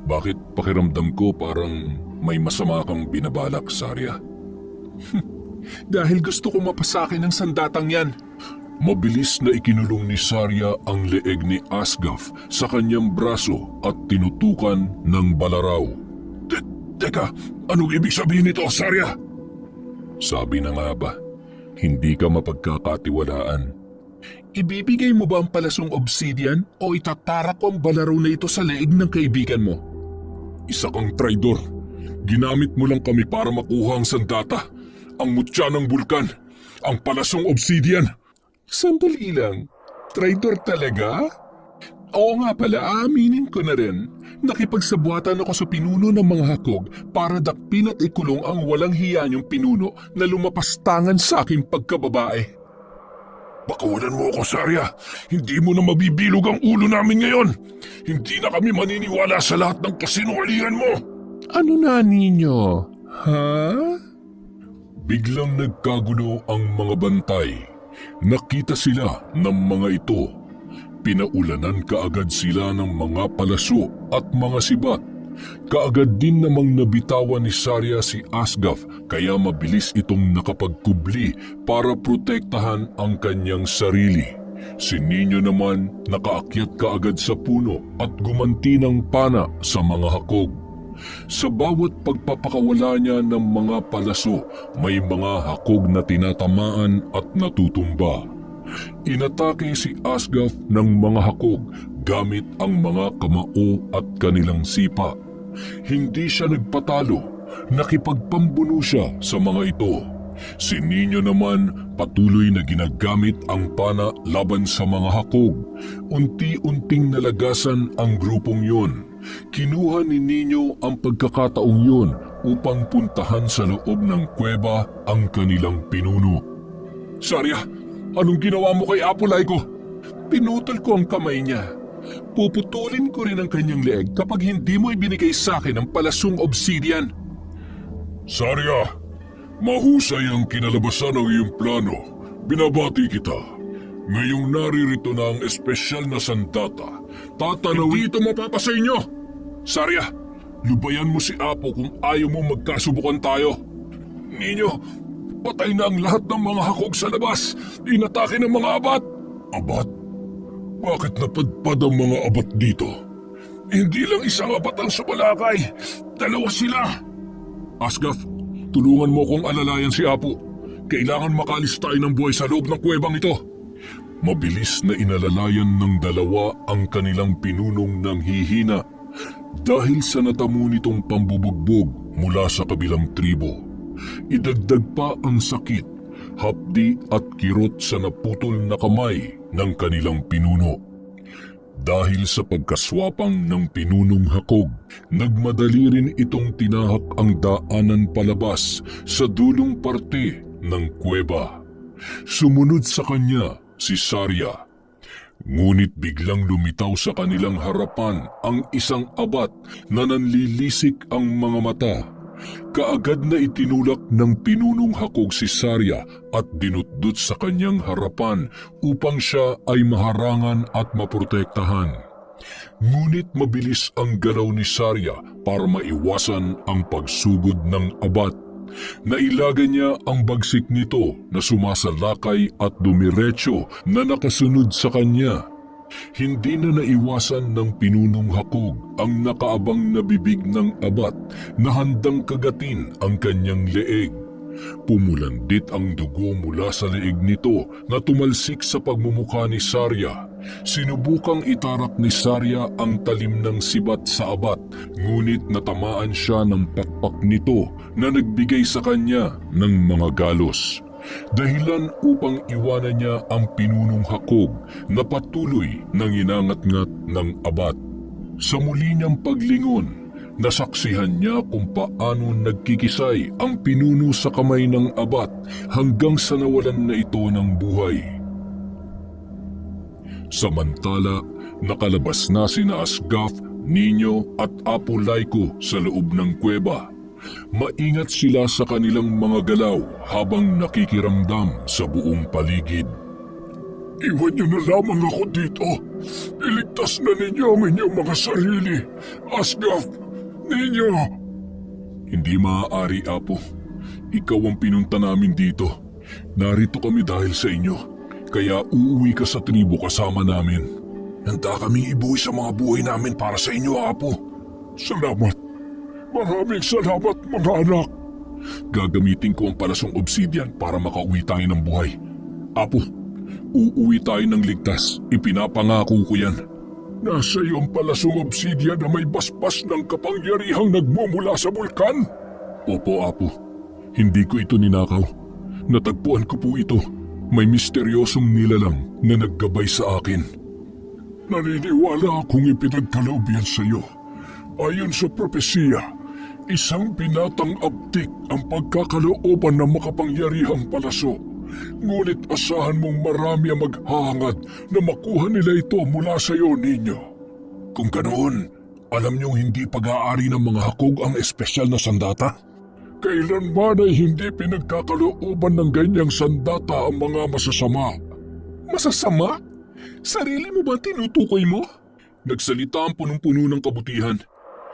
Bakit pakiramdam ko parang may masama kang binabalak, Sarya? Dahil gusto ko mapasakin ng sandatang yan. Mabilis na ikinulong ni Sarya ang leeg ni Asgaf sa kanyang braso at tinutukan ng balaraw. Teka, anong ibig sabihin nito, Sarya? Sabi na nga ba, hindi ka mapagkakatiwalaan. Ibibigay mo ba ang palasong obsidian o itatarak ko ang balaraw na ito sa leeg ng kaibigan mo? Isa kang traidor. Ginamit mo lang kami para makuha ang sandata, ang mutya ng bulkan, ang palasong obsidian. Sandali lang, traidor talaga? Oo nga pala, aaminin ko na rin. Nakipagsabuatan ako sa pinuno ng mga hakog para dakpin at ikulong ang walang hiya niyong pinuno na lumapastangan sa aking pagkababae. Bakawalan mo ako, Sarya. Hindi mo na mabibilog ang ulo namin ngayon. Hindi na kami maniniwala sa lahat ng kasinungalingan mo. Ano na ninyo? Ha? Biglang nagkagulo ang mga bantay. Nakita sila ng mga ito. Pinaulanan kaagad sila ng mga palaso at mga sibat. Kaagad din namang nabitawan ni Sarya si Asgaf kaya mabilis itong nakapagkubli para protektahan ang kanyang sarili. Si Ninyo naman nakaakyat kaagad sa puno at gumanti ng pana sa mga hakog. Sa bawat pagpapakawala niya ng mga palaso, may mga hakog na tinatamaan at natutumba. Inatake si Asgaf ng mga hakog gamit ang mga kamao at kanilang sipa. Hindi siya nagpatalo, nakipagpambuno siya sa mga ito. Si Ninyo naman patuloy na ginagamit ang pana laban sa mga hakog. Unti-unting nalagasan ang grupong yon. Kinuha ni Ninyo ang pagkakataong yon upang puntahan sa loob ng kuweba ang kanilang pinuno. Sarya, anong ginawa mo kay Apolaico? Pinutol ko ang kamay niya. Puputulin ko rin ang kanyang leeg kapag hindi mo ibinigay sa akin ang palasong obsidian. Sarya, mahusay ang kinalabasan ng iyong plano. Binabati kita. Ngayong naririto na ang espesyal na sandata. Tatanawin... Hindi ito mapapasa inyo! Sarya, lubayan mo si Apo kung ayaw mo magkasubukan tayo. Ninyo, patay na ang lahat ng mga hakog sa labas. Inatake ng mga abat. Abat? Bakit napadpad ang mga abat dito? Hindi lang isang abat ang sumalakay. Dalawa sila. Asgaf, tulungan mo kong alalayan si Apo. Kailangan makalis tayo ng buhay sa loob ng kuwebang ito. Mabilis na inalalayan ng dalawa ang kanilang pinunong ng hihina dahil sa natamo nitong pambubugbog mula sa kabilang tribo. Idagdag pa ang sakit, hapdi at kirot sa naputol na kamay ng kanilang pinuno. Dahil sa pagkaswapang ng pinunong hakog, nagmadali rin itong tinahak ang daanan palabas sa dulong parte ng kuweba. Sumunod sa kanya si Sarya. Ngunit biglang lumitaw sa kanilang harapan ang isang abat na nanlilisik ang mga mata. Kaagad na itinulak ng pinunong hakog si Sarya at dinutdut sa kanyang harapan upang siya ay maharangan at maprotektahan. Ngunit mabilis ang galaw ni Sarya para maiwasan ang pagsugod ng abat. Nailagan niya ang bagsik nito na sumasalakay at dumiretso na nakasunod sa kanya. Hindi na naiwasan ng pinunong hakog ang nakaabang na bibig ng abat na handang kagatin ang kanyang leeg. Pumulandit ang dugo mula sa leeg nito na tumalsik sa pagmumukha ni Sarya. Sinubukang itarak ni Sarya ang talim ng sibat sa abat, ngunit natamaan siya ng pakpak nito na nagbigay sa kanya ng mga galos. Dahilan upang iwanan niya ang pinunong hakog na patuloy nang inangat-ngat ng abat. Sa muli niyang paglingon, nasaksihan niya kung paano nagkikisay ang pinuno sa kamay ng abat hanggang sa nawalan na ito ng buhay. Samantala, nakalabas na sina Asgaf, Ninyo at Apo Laiko sa loob ng kuweba. Maingat sila sa kanilang mga galaw habang nakikiramdam sa buong paligid. Iwan niyo na lamang ako dito. Iligtas na ninyo ang inyong mga sarili. Asgaf, Ninyo! Hindi maaari, Apo. Ikaw ang pinunta namin dito. Narito kami dahil sa inyo. Kaya uuwi ka sa tribo kasama namin. Handa kaming ibuhay sa mga buhay namin para sa inyo, Apo. Salamat. Maraming salamat, mga anak. Gagamitin ko ang palasong obsidian para makauwi tayo ng buhay. Apo, uuwi tayo ng ligtas. Ipinapangako ko yan. Nasa iyo ang palasong obsidian na may basbas ng kapangyarihang nagmumula sa bulkan? Opo, Apo. Hindi ko ito ninakaw. Natagpuan ko po ito. May misteryosong nilalang na naggabay sa akin. Naniniwala akong ipinagkaloob yan sa iyo. Ayon sa propesiya, isang binatang abtik ang pagkakalooban ng makapangyarihang palaso. Ngunit asahan mong marami ang maghahangad na makuha nila ito mula sa iyo, Ninyo. Kung ganoon, alam niyong hindi pag-aari ng mga hakog ang espesyal na sandata? Kailanman ay hindi pinagkakalooban ng ganyang sandata ang mga masasama. Masasama? Sarili mo ba tinutukoy mo? Nagsalita ang punong-puno ng kabutihan.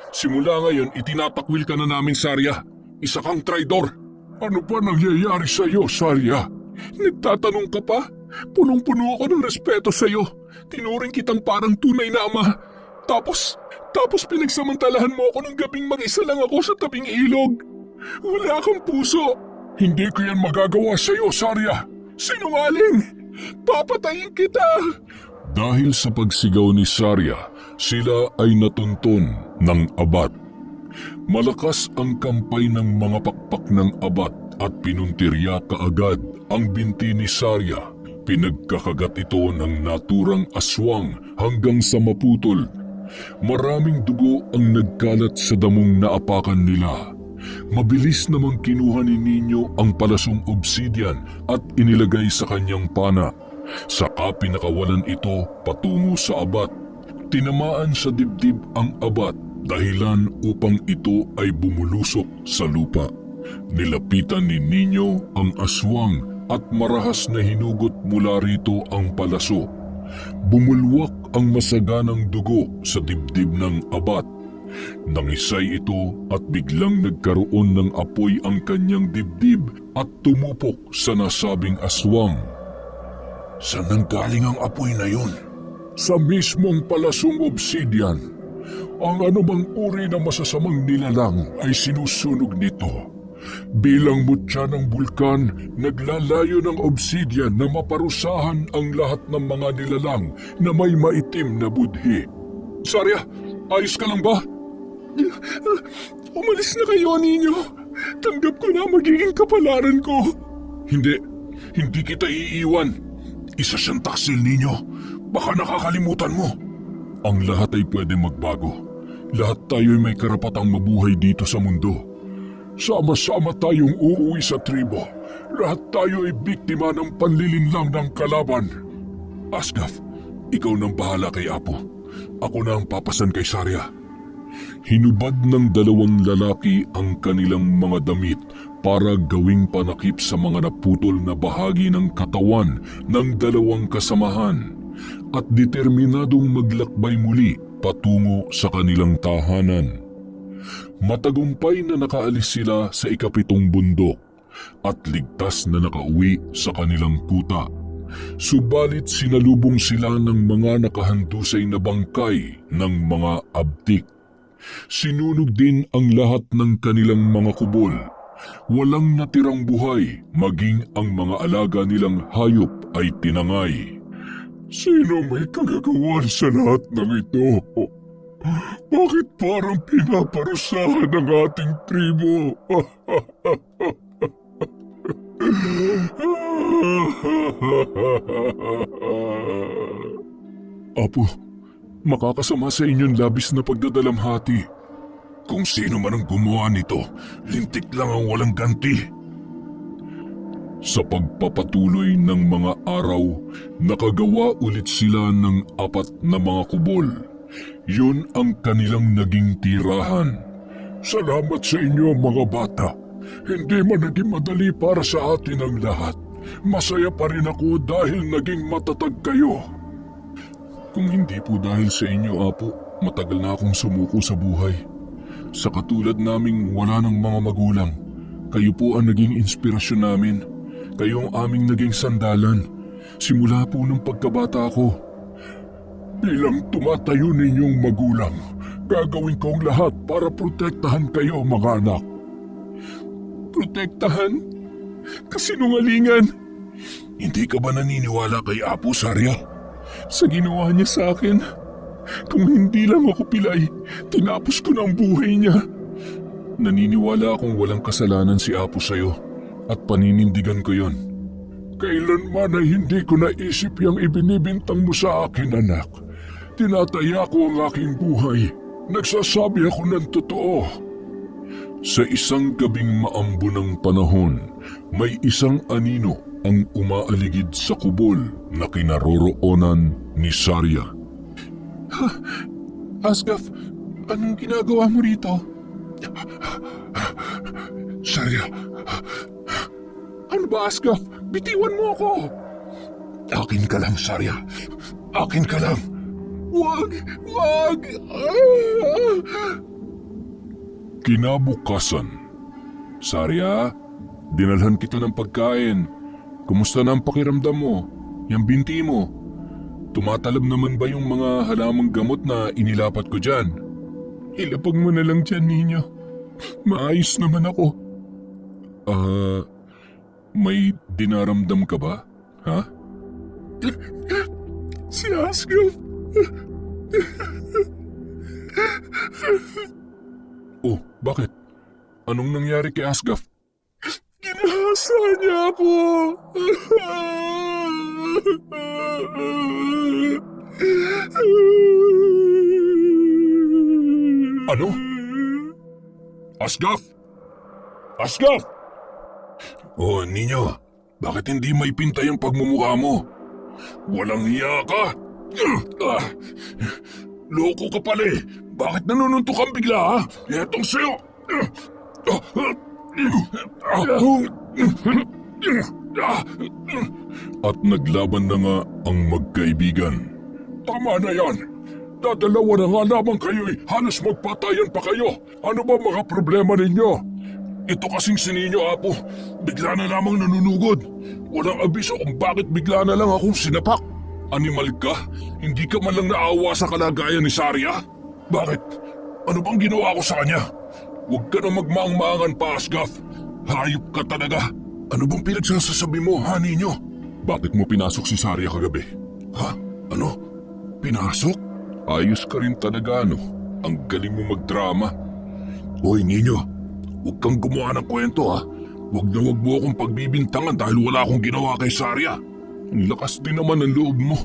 Simula ngayon, itinatakwil ka na namin, Sarya. Isa kang traidor. Ano ba nangyayari sa iyo, Sarya? Nagtatanong ka pa? Punong-puno ako ng respeto sa iyo. Tinuring kitang parang tunay na ama. Tapos pinagsamantalahan mo ako ng gabing mag-isa lang ako sa tabing ilog. Wala kang puso. Hindi ko yan magagawa sa iyo, Sarya. Sinungaling! Papatayin kita! Dahil sa pagsigaw ni Sarya, sila ay natunton ng abat. Malakas ang kampay ng mga pakpak ng abat at pinuntirya kaagad ang binti ni Sarya. Pinagkakagat ito ng naturang aswang hanggang sa maputol. Maraming dugo ang nagkalat sa damong naapakan nila. Mabilis namang kinuha ni Ninyo ang palasong obsidian at inilagay sa kanyang pana. Saka pinakawalan ito patungo sa abat. Tinamaan sa dibdib ang abat, dahilan upang ito ay bumulusok sa lupa. Nilapitan ni Ninyo ang aswang at marahas na hinugot mula rito ang palaso. Bumulwak ang masaganang dugo sa dibdib ng abat. Nangisay ito at biglang nagkaroon ng apoy ang kanyang dibdib at tumupok sa nasabing aswang. Saan nanggaling ang apoy na yun? Sa mismong palasong obsidian. Ang anumang uri ng masasamang nilalang ay sinusunog nito. Bilang mutya ng bulkan, naglalayo ng obsidian na maparusahan ang lahat ng mga nilalang na may maitim na budhi. Sarya, ayos ka lang ba? Umalis na kayo, ninyo. Tanggap ko na magiging kapalaran ko. Hindi kita iiwan. Isa siyang taksil ninyo. Baka nakakalimutan mo. Ang lahat ay pwede magbago. Lahat tayo ay may karapatang mabuhay dito sa mundo. Sama-sama tayong uuwi sa tribo. Lahat tayo ay biktima ng panlilinlang ng kalaban. Asgaf, ikaw nang bahala kay Apo. Ako na ang papasan kay Sarya. Hinubad ng dalawang lalaki ang kanilang mga damit para gawing panakip sa mga naputol na bahagi ng katawan ng dalawang kasamahan at determinadong maglakbay muli patungo sa kanilang tahanan. Matagumpay na nakaalis sila sa ikapitong bundok at ligtas na nakauwi sa kanilang kuta. Subalit sinalubong sila ng mga nakahandusay na bangkay ng mga abtik. Sinunog din ang lahat ng kanilang mga kubol. Walang natirang buhay, maging ang mga alaga nilang hayop ay tinangay. Sino may kagagawan sa lahat ng ito? Bakit parang pinaparusahan ang ating tribo? Apo, makakasama sa inyong labis na pagdadalamhati. Kung sino man ang gumawa nito, lintik lang ang walang ganti. Sa pagpapatuloy ng mga araw, nakagawa ulit sila ng 4 na mga kubol. Yun ang kanilang naging tirahan. Salamat sa inyo mga bata. Hindi man naging madali para sa atin ang lahat. Masaya pa rin ako dahil naging matatag kayo. Kung hindi po dahil sa inyo, Apo, matagal na akong sumuko sa buhay. Sa katulad naming wala ng mga magulang, kayo po ang naging inspirasyon namin. Kayo ang aming naging sandalan. Simula po ng pagkabata ko. Bilang tumatayo ninyong magulang, gagawin ko ang lahat para protektahan kayo mga anak. Protektahan? Kasinungalingan. Hindi ka ba naniniwala kay Apo, Sarya? Sa ginawa niya sa akin, kung hindi lang ako pilay, tinapos ko na ang buhay niya. Naniniwala akong walang kasalanan si Apo sa'yo at paninindigan ko yon. Kailanman ay hindi ko naisip yung ibinibintang mo sa akin, anak. Tinataya ko ang aking buhay. Nagsasabi ako ng totoo. Sa isang gabing maambo ng panahon, may isang anino ang umaaligid sa kubol na kinaroroonan ni Sarya. Asgaf, anong ginagawa mo rito? Sarya, ano ba, Asgaf? Bitiwan mo ako! akin ka lang, Sarya. Akin ka lang. Wag! Wag! Kinabukasan. Sarya, dinalhan kita ng pagkain. Kumusta na ang pakiramdam mo? Yang binti mo? Tumatalab naman ba yung mga halamang gamot na inilapat ko dyan? Ilapag mo na lang dyan, ninyo. Maayos naman ako. May dinaramdam ka ba? Ha? Si Asgaf. Oh, bakit? Anong nangyari kay Asgaf? Ginahasa niya ako. Ano? Asgaf! Asgaf! Oh, ninyo, bakit hindi may pintay ang pagmumukha mo? Walang hiya ka! Loko ka pala eh! Bakit nanununtok kang bigla ha? Etong sa'yo! At naglaban na nga ang magkaibigan. Tama na yan! Dadalawa na nga lamang kayo'y halos magpatayan pa kayo. Ano ba mga problema ninyo? Ito kasing si Ninyo, Apo. Bigla na lamang nanunugod. Walang abiso kung bakit bigla na lang akong sinapak. Animal ka? Hindi ka man lang naawa sa kalagayan ni Sarya? Bakit? Ano bang ginawa ko sa kanya? Huwag ka na magmaang-maangan pa, Asgaf. Hayop ka talaga. Ano bang pinagsasasabi mo, ha, ninyo? Bakit mo pinasok si Sarya kagabi? Ha? Ano? Pinasok? Ayos ka rin talaga, no? Ang galing mo magdrama. Hoy, ninyo. Huwag kang gumawa ng kwento, ha? Huwag na huwag mo akong pagbibintangan dahil wala akong ginawa kay Sarya. Ang lakas din naman ng loob mo.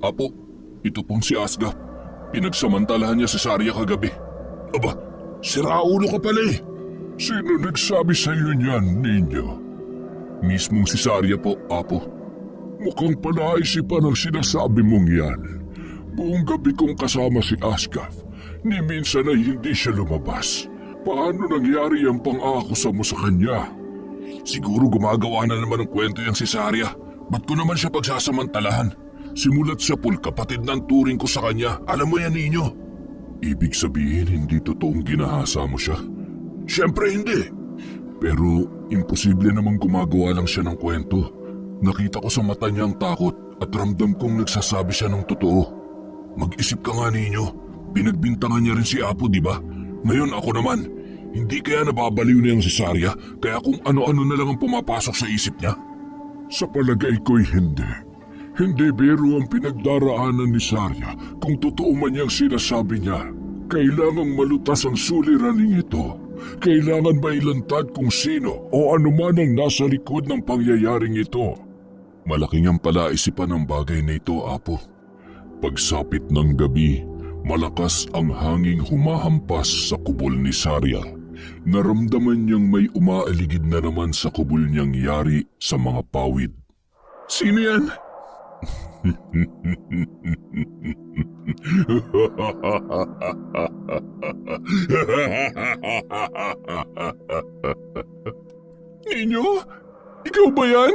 Apo, ito pong si Asgaf. Pinagsamantalahan niya si Sarya kagabi. Aba, siraulo ka pala eh. Sino nagsabi sa iyo niyan, ninyo? Mismong si Sarya po, Apo. Mukhang palaisipan ang sinasabi mong yan. Buong gabi kong kasama si Asgaf. Ni minsan ay hindi siya lumabas. Paano nangyari ang pang-aakusa mo sa kanya? Siguro gumagawa na naman ng kwento yung si Sarya. Ba't ko naman siya pagsasamantalahan? Simulat sa pool, kapatid ng turing ko sa kanya. Alam mo yan, ninyo. Ibig sabihin, hindi totoong ginahasa mo siya? Siyempre hindi. Pero imposible namang gumagawa lang siya ng kwento. Nakita ko sa mata niya ang takot at ramdam kong nagsasabi siya ng totoo. Mag-isip ka nga, ninyo. Pinagbintangan niya rin si Apo, di ba? Ngayon ako naman. Hindi kaya nababaliw na yung si Sarya, kaya kung ano-ano na lang ang pumapasok sa isip niya? Sa palagay ko'y hindi. Hindi biro ang pinagdaraanan ni Sarya kung totoo man niyang sinasabi niya. Kailangang malutas ang suliraning ito. Kailangan mailantad kung sino o anuman ang nasa likod ng pangyayaring ito. Malaking ang palaisipan ng bagay na ito, Apo. Pagsapit ng gabi, malakas ang hanging humahampas sa kubol ni Sarya. Naramdaman niyang may umaaligid na naman sa kubol niyang yari sa mga pawid. Sino yan? Ninyo? Ikaw ba yan?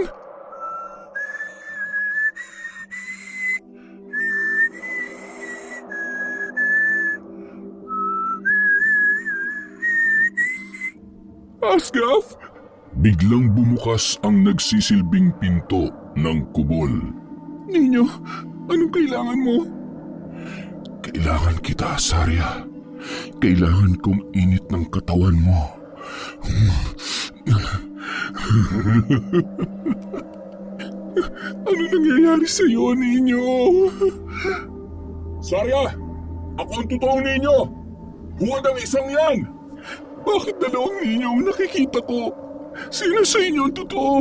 Asgaf? Biglang bumukas ang nagsisilbing pinto ng kubol. Ninyo, anong kailangan mo? Kailangan kita, Sarya. Kailangan kong init ng katawan mo. Ano nangyayari sa iyo, ninyo? Sarya! Ako ang totoong ninyo! Huwag ang isang yan! Bakit dalawang ninyo ang nakikita ko? Sino sa inyo ang totoo?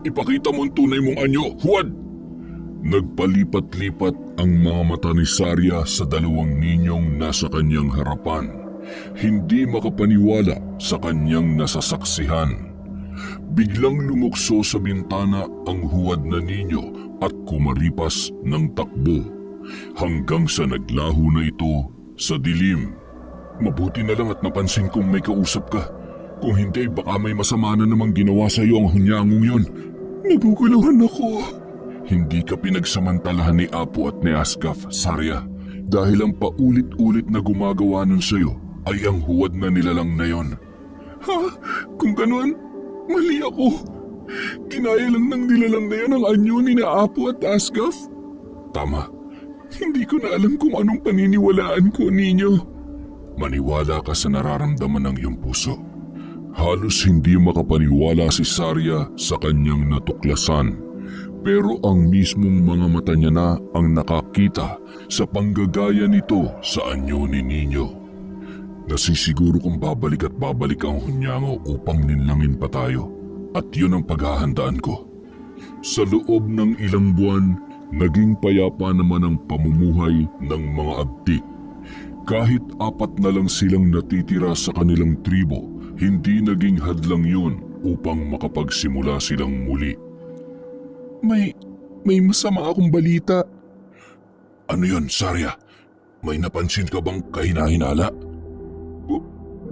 Ipakita mo ang tunay mong anyo, Huwad! Nagpalipat-lipat ang mga mata ni Sarya sa dalawang ninyong nasa kanyang harapan. Hindi makapaniwala sa kanyang nasasaksihan. Biglang lumukso sa bintana ang huwad na ninyo at kumaripas ng takbo hanggang sa naglaho na ito sa dilim. Mabuti na lang at napansin kong may kausap ka. Kung hindi, baka may masama na namang ginawa sa iyo ang hunyangong yon. Naguguluhan ako. Hindi ka pinagsamantalahan ni Apo at ni Asgaf, Sarya. Dahil ang paulit-ulit na gumagawa nun sa iyo ay ang huwad na nilalang na yon. Ha? Kung ganun, mali ako. Kinaya lang ng nilalang na yan ang anyo ni na Apo at Asgaf. Tama. Hindi ko na alam kung anong paniniwalaan ko, ninyo. Maniwala ka sa nararamdaman ng iyong puso. Halos hindi makapaniwala si Sarya sa kanyang natuklasan. Pero ang mismong mga mata niya na ang nakakita sa panggagaya nito sa anyo ni Ninyo. Nasisiguro kong babalik at babalik ang hunyango upang ninlangin pa tayo. At yun ang paghahandaan ko. Sa loob ng ilang buwan, naging payapa naman ang pamumuhay ng mga abtik. Kahit 4 na lang silang natitira sa kanilang tribo, hindi naging hadlang yun upang makapagsimula silang muli. May masama akong balita. Ano yun, Sarya? May napansin ka bang kahina-hinala?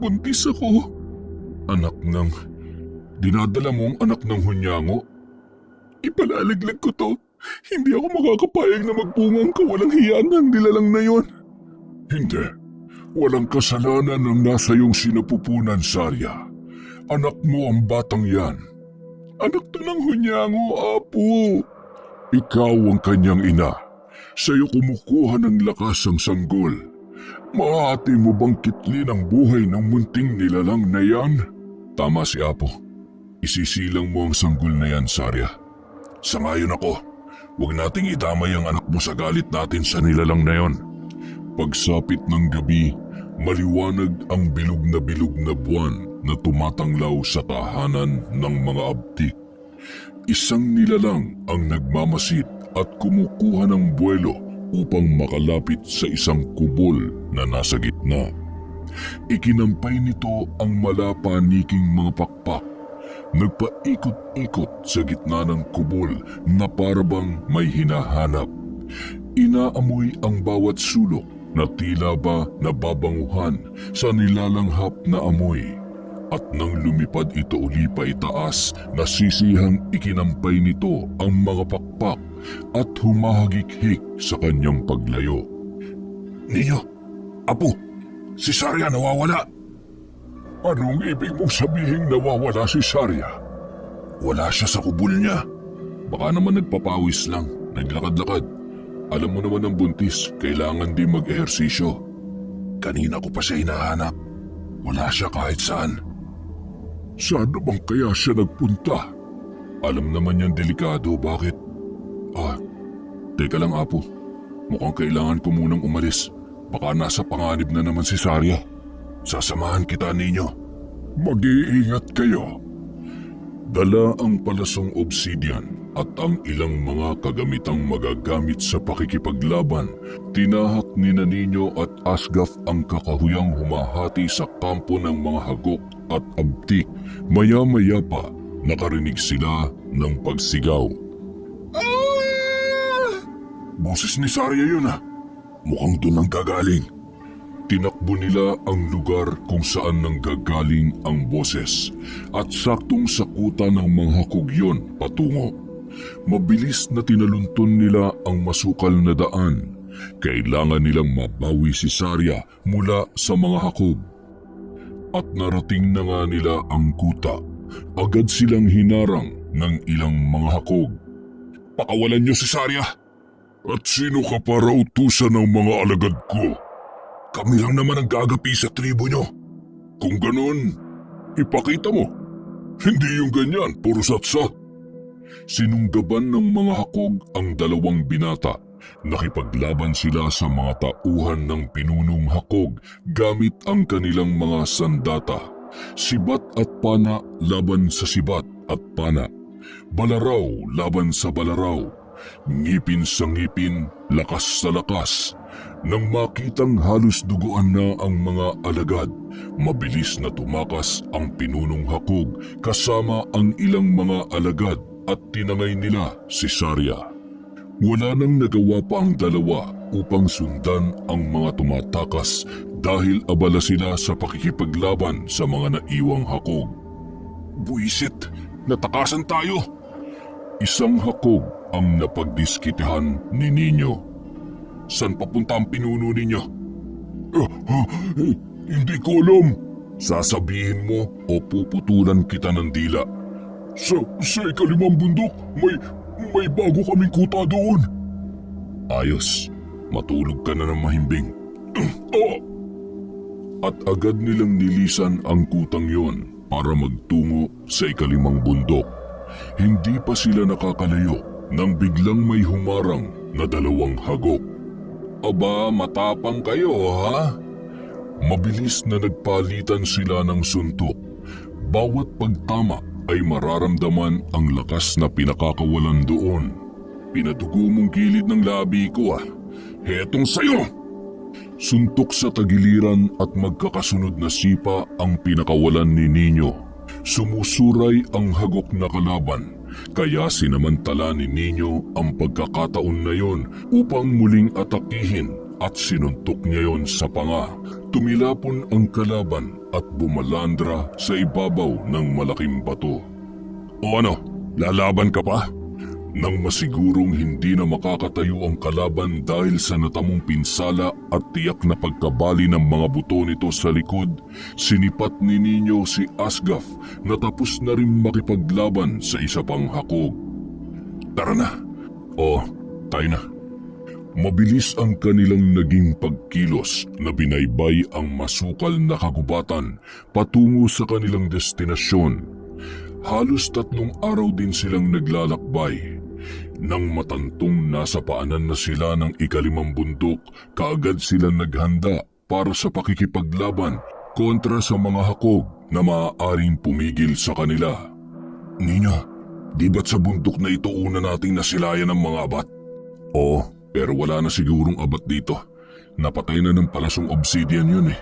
Buntis ako. Anak ng... Dinadala mong anak ng hunyango? Ipalalaglag ko to. Hindi ako makakapayag na magbunga ang kawalang hiyaan ng nilalang na yon. Hindi. Walang kasalanan ang nasa iyong sinapupunan, Sarya. Anak mo ang batang yan. Anak to ng hunyango, Apo. Ikaw ang kanyang ina. Sa'yo kumukuha ng lakas ang sanggol. Maaati mo bang kitlin ang buhay ng munting nilalang na yan? Tama si Apo. Isisilang mo ang sanggol na yan, Sarya. Sangayon ako. Huwag nating idamay ang anak mo sa galit natin sa nilalang na yon. Pagsapit ng gabi, maliwanag ang bilog na buwan na tumatanglaw sa tahanan ng mga abtik. Isang nilalang ang nagmamasid at kumukuha ng buwelo upang makalapit sa isang kubol na nasa gitna. Ikinampay nito ang malapaniking mga pakpak. Nagpaikot-ikot sa gitna ng kubol na parabang may hinahanap. Inaamoy ang bawat sulok na tila ba nababanguhan sa nilalanghap na amoy. At nang lumipad ito uli pa itaas, nasisihang ikinampay nito ang mga pakpak at humahagik-hik sa kanyang paglayo. Ninyo, Apo, si Sarya nawawala. Anong ibig mong sabihing nawawala si Sarya? Wala siya sa kubol niya. Baka naman nagpapawis lang, naglakad-lakad. Alam mo naman ang buntis, kailangan din mag-ehersisyo. Kanina ko pa siya hinahanap. Wala siya kahit saan. Saan bang kaya siya nagpunta? Alam naman niyang delikado, bakit? Teka lang, Apo. Mukhang kailangan ko munang umalis. Baka nasa panganib na naman si Sarya. Sasamahan kita ninyo. Mag-iingat kayo. Dala ang palasong obsidian at ang ilang mga kagamitang magagamit sa pakikipaglaban. Tinahak ni Ninyo at Asgaf ang kakahuyang humahati sa kampo ng mga hagok at abtik. Maya-maya pa, nakarinig sila ng pagsigaw. Boses ni Sarya yun Mukhang doon ang gagaling. Tinakbo nila ang lugar kung saan nanggagaling ang boses at saktong sakuta ng mga hakog yun patungo. Mabilis na tinalunton nila ang masukal na daan. Kailangan nilang mabawi si Sarya mula sa mga hakog. At narating na nga nila ang kuta. Agad silang hinarang ng ilang mga hakog. Pakawalan niyo si Sarya! At sino ka para utusan ng mga alagad ko? Kami lang naman ang gagapi sa tribo nyo. Kung ganun, ipakita mo. Hindi yung ganyan, puro satsat. Sinunggaban ng mga hakog ang dalawang binata. Nakipaglaban sila sa mga tauhan ng pinunong hakog gamit ang kanilang mga sandata. Sibat at pana laban sa sibat at pana. Balaraw laban sa balaraw. Ngipin sa ngipin, lakas sa lakas. Nang makitang halos duguan na ang mga alagad, mabilis na tumakas ang pinunong hakog kasama ang ilang mga alagad at tinangay nila si Sarya. Wala nang nagawa pa ang dalawa upang sundan ang mga tumatakas dahil abala sila sa pakikipaglaban sa mga naiwang hakog. Buisit, natakasan tayo! Isang hakog ang napagdiskitehan ni Ninyo. San papunta ang pinuno ninyo? Hindi ko alam. Sasabihin mo o puputulan kita ng dila. Sa ikalimang bundok, may bago kaming kuta doon. Ayos, matulog ka na ng mahimbing. At agad nilang nilisan ang kutang yon para magtungo sa ikalimang bundok. Hindi pa sila nakakalayo nang biglang may humarang na dalawang hagok. Aba, matapang kayo ha? Mabilis na nagpalitan sila ng suntok. Bawat pagtama ay mararamdaman ang lakas na pinakakawalan doon. Pinadugo mong gilid ng labi ko Hetong sayo! Suntok sa tagiliran at magkakasunod na sipa ang pinakawalan ni Ninyo. Sumusuray ang hagok na kalaban. Kaya sinamantala ni Ninyo ang pagkakataon na yon upang muling atakihin at sinuntok niya yon sa panga. Tumilapon ang kalaban at bumalandra sa ibabaw ng malaking bato. O ano, lalaban ka pa? Nang masigurong hindi na makakatayo ang kalaban dahil sa natamong pinsala at tiyak na pagkabali ng mga buto nito sa likod, sinipat ni Ninyo si Asgaf na tapos na rin makipaglaban sa isa pang hakog. Tara na! O, tayo na. Mabilis ang kanilang naging pagkilos na binaybay ang masukal na kagubatan patungo sa kanilang destinasyon. Halos 3 araw din silang naglalakbay. Nang matantong nasa paanan na sila ng ika-5 bundok, kaagad silang naghanda para sa pakikipaglaban kontra sa mga hakog na maaaring pumigil sa kanila. Nina, di ba't sa bundok na ito una nating nasilayan ng mga abat? Oo, pero wala na sigurong abat dito. Napatay na ng palasong obsidian yun eh.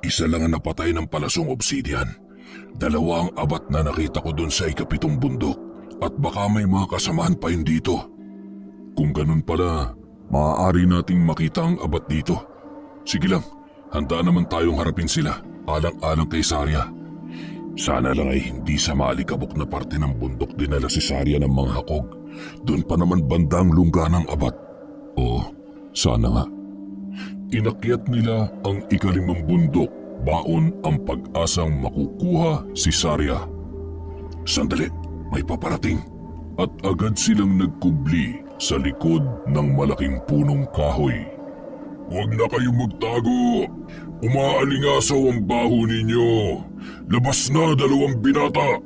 Isa lang ang napatay ng palasong obsidian. 2 ang abat na nakita ko dun sa ika-7 bundok at baka may mga kasamaan pa yun dito. Kung ganun pala, maaari nating makita ang abat dito. Sige lang, handa naman tayong harapin sila, alang-alang kay Sarya. Sana lang ay hindi sa maalikabok na parte ng bundok dinala si Sarya ng mga hakog. Doon pa naman bandang lungga ng abat. Oo, sana nga. Inakyat nila ang ika-5 bundok, baon ang pag-asang makukuha si Sarya. Sandali, may paparating. At agad silang nagkubli sa likod ng malaking punong kahoy. Huwag na kayong magtago. Umaalingasaw ang baho ninyo. Labas na 2 binata.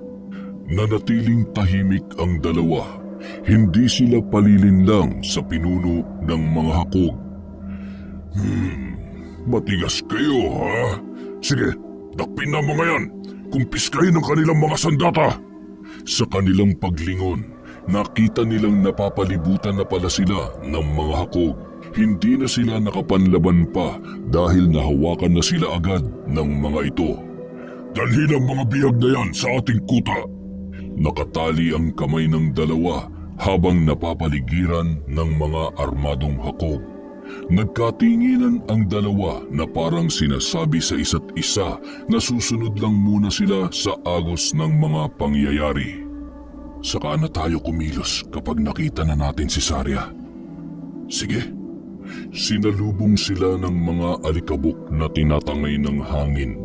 Nanatiling tahimik ang 2. Hindi sila palilinlang sa pinuno ng mga hakog. Matigas kayo, ha? Sige, dakpin na mga yan. Kumpiskahin ang kanilang mga sandata. Sa kanilang paglingon, nakita nilang napapalibutan na pala sila ng mga hakog. Hindi na sila nakapanlaban pa dahil nahawakan na sila agad ng mga ito. Dalhin ang mga bihag na yan sa ating kuta. Nakatali ang kamay ng 2 habang napapaligiran ng mga armadong hakog. Nagkatinginan ang 2 na parang sinasabi sa isa't isa na susunod lang muna sila sa agos ng mga pangyayari. Saka na tayo kumilos kapag nakita na natin si Sarya. Sige. Sinalubong sila ng mga alikabok na tinatangay ng hangin.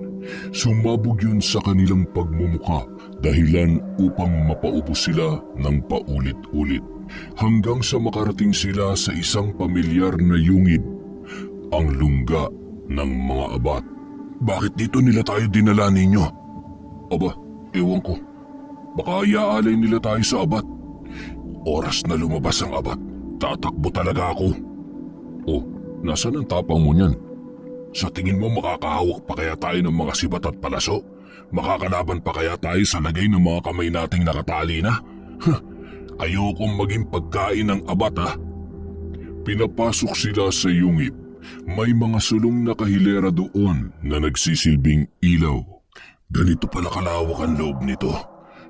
Sumabog yun sa kanilang pagmumuka, dahilan upang mapaupo sila ng paulit-ulit hanggang sa makarating sila sa isang pamilyar na yungib, ang lungga ng mga abat. Bakit dito nila tayo dinala ninyo? Aba, ewan ko. Baka iaalay nila tayo sa abat. Oras na lumabas ang abat, tatakbo talaga ako. Oh, nasaan ang tapang mo niyan? Sa tingin mo makakahawak pa kaya tayo ng mga sibat at palaso? Makakalaban pa kaya tayo sa lagay ng mga kamay nating nakatali na? Ayokong maging pagkain ng abat ha. Pinapasok sila sa yungib. May mga sulong na kahilera doon na nagsisilbing ilaw. Ganito pala kalawak ang loob nito.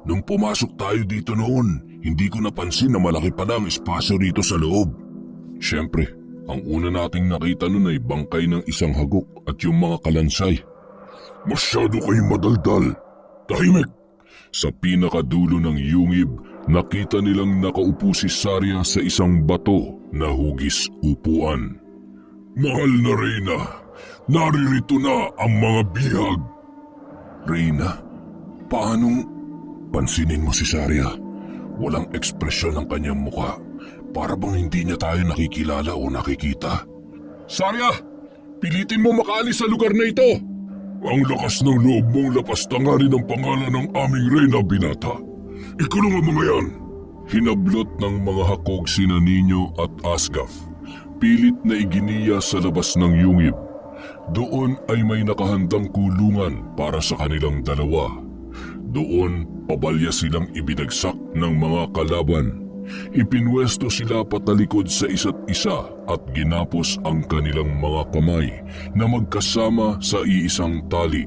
Nung pumasok tayo dito noon, hindi ko napansin na malaki pala ang espasyo rito sa loob. Siyempre, ang una nating nakita nun ay bangkay ng isang hagok at yung mga kalansay. Masyado kayong madaldal. Tahimik! Sa pinakadulo ng yungib, nakita nilang nakaupo si Sarya sa isang bato na hugis upuan. Mahal na Reyna, naririto na ang mga bihag. Reyna, paanong... Pansinin mo si Sarya. Walang ekspresyon ang kanyang mukha. Para bang hindi niya tayo nakikilala o nakikita. Sarya! Pilitin mo makaalis sa lugar na ito! Ang lakas ng loob mong lapastangarin ang pangalan ng aming Reyna, binata. Ikulong ang mga yan! Hinablot ng mga hakog sina Nino at Asgaf. Pilit na iginiya sa labas ng yungib. Doon ay may nakahandang kulungan para sa kanilang 2. Doon, pabalya silang ibinagsak ng mga kalaban. Ipinwesto sila patalikod sa isa't isa at ginapos ang kanilang mga kamay na magkasama sa iisang tali.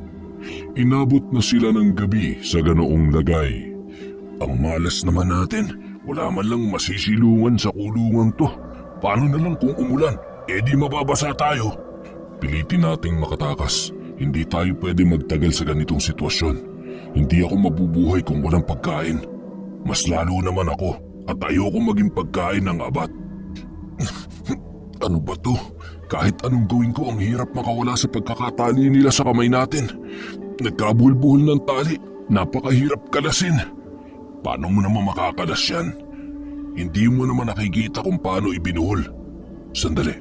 Inabot na sila ng gabi sa ganoong lagay. Ang malas naman natin, wala man lang masisilungan sa kulungan to. Paano na lang kung umulan? Eh di mababasa tayo. Pilitin nating makatakas. Hindi tayo pwede magtagal sa ganitong sitwasyon. Hindi ako mabubuhay kung walang pagkain. Mas lalo naman ako at ayoko maging pagkain ng abat. Ano ba to? Kahit anong gawin ko, ang hirap makawala sa pagkakatali nila sa kamay natin. Nagkabuhol-buhol ng tali. Napakahirap kalasin. Paano mo naman makakalas yan? Hindi mo naman nakikita kung paano ibinuhol. Sandali,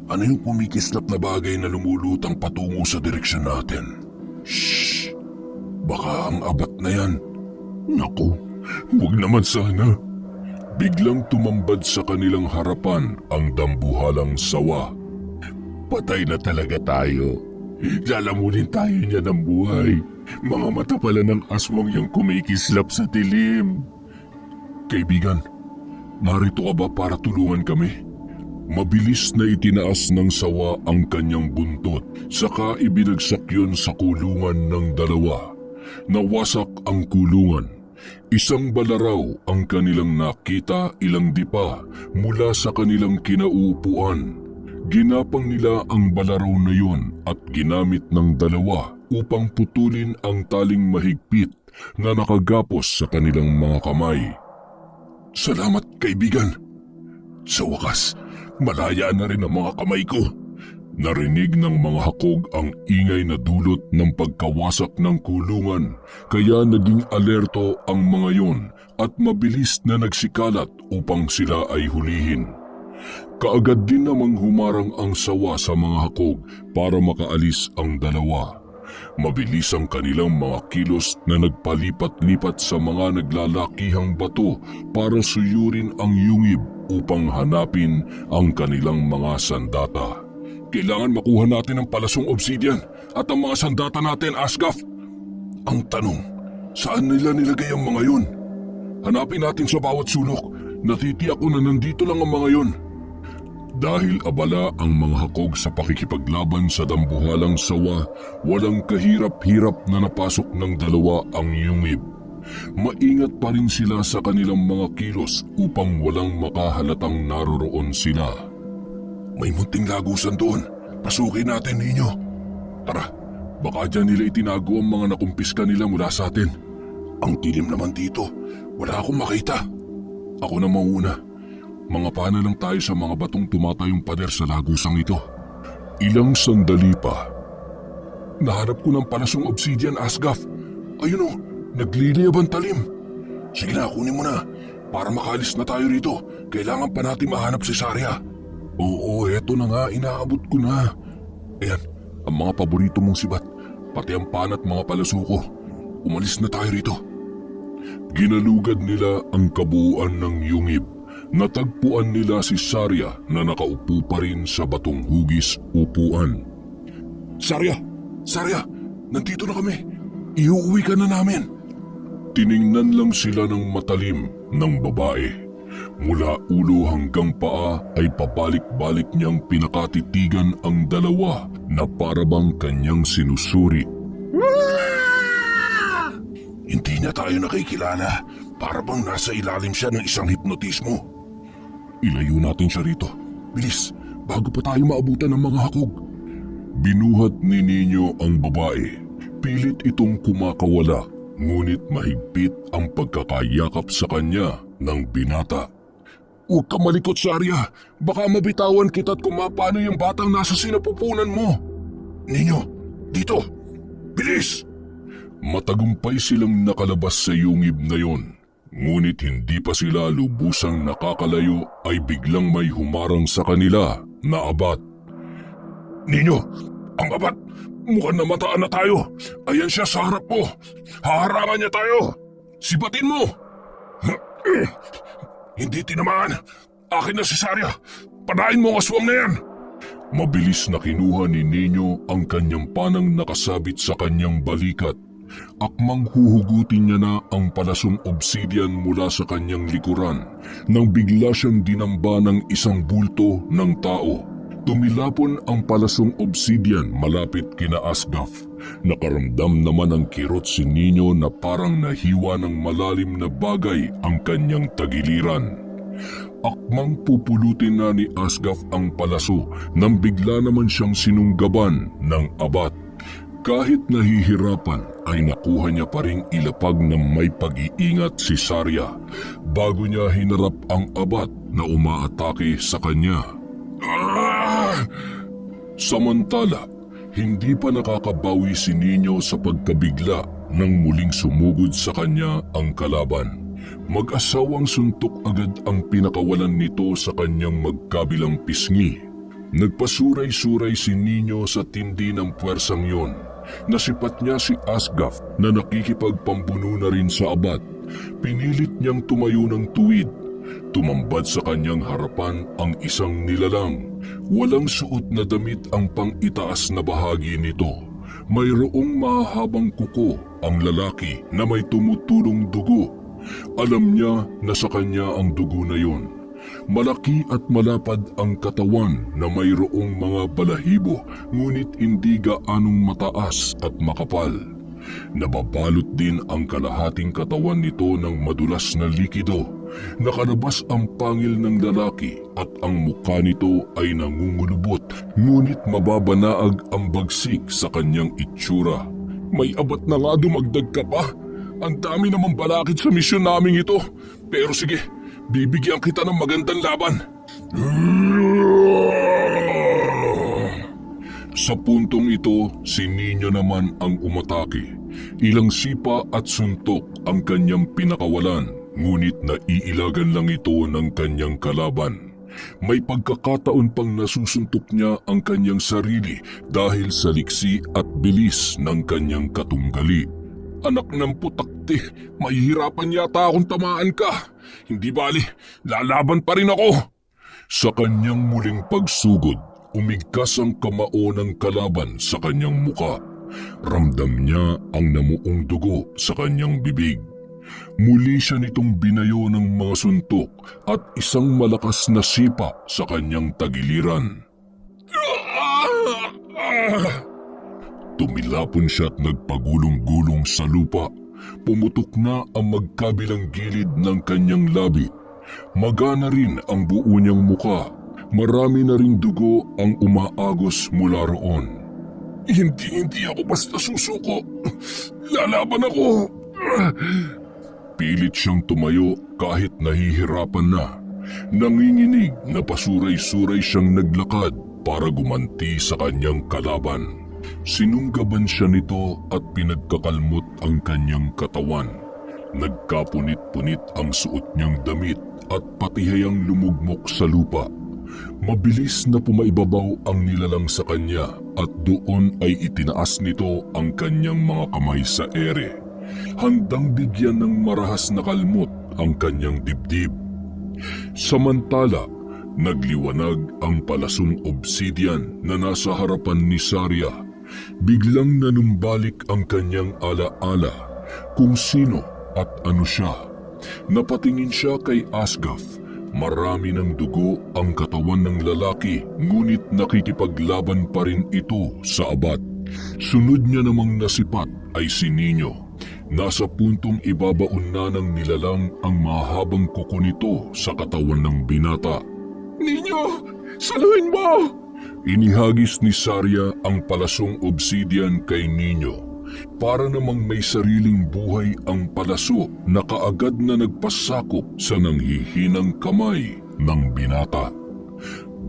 ano yung kumikislap na bagay na lumulutang patungo sa direksyon natin? Shh! Baka ang abat na yan. Naku, huwag naman sana. Biglang tumambad sa kanilang harapan ang dambuhalang sawa. Patay na talaga tayo. Lalamunin tayo niya ng buhay. Mga mata pala ng aswang yung kumikislap sa dilim. Kaibigan, narito ka ba para tulungan kami? Mabilis na itinaas ng sawa ang kanyang buntot, saka ibinagsak yun sa kulungan ng dalawa. Nawasak ang kulungan. Isang balaraw ang kanilang nakita ilang dipa mula sa kanilang kinauupuan. Ginapang nila ang balaraw na yon at ginamit ng dalawa upang putulin ang taling mahigpit na nakagapos sa kanilang mga kamay. Salamat, kaibigan. Sa wakas, malaya na rin ang mga kamay ko. Narinig ng mga hakog ang ingay na dulot ng pagkawasak ng kulungan, kaya naging alerto ang mga yon at mabilis na nagsikalat upang sila ay hulihin. Kaagad din namang humarang ang sawa sa mga hakog para makaalis ang dalawa. Mabilis ang kanilang mga kilos na nagpalipat-lipat sa mga naglalakihang bato para suyurin ang yungib upang hanapin ang kanilang mga sandata. Kailangan makuha natin ang palasong obsidian at ang mga sandata natin, Asgaf. Ang tanong, saan nila nilagay ang mga yun? Hanapin natin sa bawat sulok. Natitiyak ko na nandito lang ang mga yun. Dahil abala ang mga hakog sa pakikipaglaban sa dambuhalang sawa, walang kahirap-hirap na napasok ng dalawa ang yungib. Maingat pa rin sila sa kanilang mga kilos upang walang makahalatang naroroon sila. May munting lagusan doon. Pasukin natin, ninyo. Tara, baka dyan nila itinago ang mga nakumpiska nila mula sa atin. Ang dilim naman dito. Wala akong makita. Ako na mauna. Mga pana lang tayo sa mga batong tumatayong pader sa lagusang ito. Ilang sandali pa. Nahanap ko ng palasong obsidian, Asgaf. Ayun o, nagliliyab ang talim. Sige na, kunin mo na. Para makalis na tayo rito, kailangan pa natin mahanap si Saria. Oo, eto na nga, inaabot ko na. Ayan, ang mga paborito mong sibat, pati ang pan at mga palaso ko. Umalis na tayo rito. Ginalugad nila ang kabuuan ng yungib. Natagpuan nila si Saria na nakaupo pa rin sa batong hugis upuan. Saria! Saria! Nandito na kami! Iuuwi ka na namin! Tiningnan lang sila ng matalim ng babae. Mula ulo hanggang paa ay pabalik-balik niyang pinakatitigan ang dalawa na parabang kanyang sinusuri. Hindi niya tayo nakikilala. Parabang nasa ilalim siya ng isang hipnotismo. Ilayo natin siya rito. Bilis, bago pa tayo maabutan ng mga hakog. Binuhat ni Nino ang babae. Pilit itong kumakawala, ngunit mahigpit ang pagkakayakap sa kanya ng binata. Huwag ka malikot, Saria. Baka mabitawan kita't kumapano yung batang nasa sinapupunan mo. Ninyo, dito. Bilis! Matagumpay silang nakalabas sa yungib na yon. Ngunit hindi pa sila lubusang nakakalayo ay biglang may humarang sa kanila na abat. Ninyo, ang abat! Mukhang namataan na tayo. Ayan siya sa harap mo. Haharangan niya tayo. Sibatin mo! Hindi tinamaan. Akin na si Saria. Panain mo ang aswang na yan. Mabilis na kinuha ni Nino ang kanyang panang nakasabit sa kanyang balikat. Akmang huhugutin niya na ang palasong obsidian mula sa kanyang likuran nang bigla siyang dinamba ng isang bulto ng tao. Tumilapon ang palasong obsidian malapit kina Asgaf. Nakaramdam naman ang kirot si Nino na parang nahiwa ng malalim na bagay ang kanyang tagiliran. Akmang pupulutin na ni Asgaf ang palaso nang bigla naman siyang sinunggaban ng abat. Kahit nahihirapan ay nakuha niya pa ring ilapag ng may pag-iingat si Saria bago niya hinarap ang abat na umaatake sa kanya. Samantala, hindi pa nakakabawi si Nino sa pagkabigla nang muling sumugod sa kanya ang kalaban. Mag-asawang suntok agad ang pinakawalan nito sa kanyang magkabilang pisngi. Nagpasuray-suray si Nino sa tindi ng puwersang yon. Nasipat niya si Asgaf na nakikipagpambuno na rin sa abat. Pinilit niyang tumayo ng tuwid. Tumambad sa kanyang harapan ang isang nilalang. Walang suot na damit ang pang-itaas na bahagi nito. Mayroong mahabang kuko ang lalaki na may tumutulong dugo. Alam niya na sa kanya ang dugo na yon. Malaki at malapad ang katawan na mayroong mga balahibo ngunit hindi gaanong mataas at makapal. Nababalot din ang kalahating katawan nito ng madulas na likido. Nakalabas ang pangil ng lalaki at ang mukha nito ay nangungulubot ngunit mababanaag ang bagsik sa kanyang itsura. May abat na nga dumagdag ka pa. Ang dami namang balakid sa misyon naming ito. Pero sige, bibigyan kita ng magandang laban. Sa puntong ito, si Nino naman ang umatake. Ilang sipa at suntok ang kanyang pinakawalan, ngunit naiilagan lang ito ng kanyang kalaban. May pagkakataon pang nasusuntok niya ang kanyang sarili dahil sa liksi at bilis ng kanyang katunggali. Anak ng putakti, mahihirapan yata akong tamaan ka. Hindi bali, lalaban pa rin ako. Sa kanyang muling pagsugod, umigkas ang kamao ng kalaban sa kanyang muka. Ramdam niya ang namuong dugo sa kanyang bibig. Muli siya nitong binayo ng mga suntok at isang malakas na sipa sa kanyang tagiliran. Tumilapon siya at nagpagulong-gulong sa lupa. Pumutok na ang magkabilang gilid ng kanyang labi. Magana rin ang buo niyang muka. Marami na ring dugo ang umaagos mula roon. Hindi ako basta susuko. Lalaban ako. Pilit siyang tumayo kahit nahihirapan na. Nanginginig na pasuray-suray siyang naglakad para gumanti sa kanyang kalaban. Sinunggaban siya nito at pinagkakalmot ang kanyang katawan. Nagkapunit-punit ang suot niyang damit at pati hayang lumugmok sa lupa. Mabilis na pumaibabaw ang nilalang sa kanya at doon ay itinaas nito ang kanyang mga kamay sa ere. Handang bigyan ng marahas na kalmot ang kanyang dibdib. Samantala, nagliwanag ang palasong obsidian na nasa harapan ni Saria. Biglang nanumbalik ang kanyang alaala kung sino at ano siya. Napatingin siya kay Asgaf. Marami ng dugo ang katawan ng lalaki ngunit nakikipaglaban pa rin ito sa abat. Sunod niya namang nasipat ay si Nino. Nasa puntong ibabaon na ng nilalang ang mahabang kuko nito sa katawan ng binata. Nino, saluhin mo! Inihagis ni Saria ang palasong obsidian kay Nino. Para namang may sariling buhay ang palaso na kaagad na nagpasakop sa nanghihinang kamay ng binata.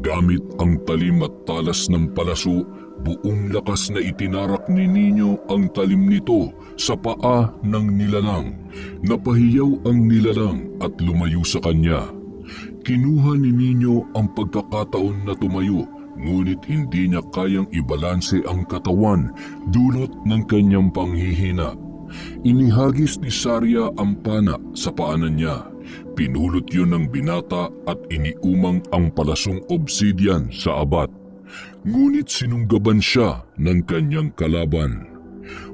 Gamit ang talim at talas ng palaso, buong lakas na itinarak ni Nino ang talim nito sa paa ng nilalang. Napahiyaw ang nilalang at lumayo sa kanya. Kinuha ni Nino ang pagkakataon na tumayo, ngunit hindi niya kayang ibalanse ang katawan dulot ng kanyang panghihina. Inihagis ni Saria ang pana sa paanan niya. Pinulot yun ng binata at iniumang ang palasong obsidian sa abat. Ngunit sinunggaban siya ng kanyang kalaban.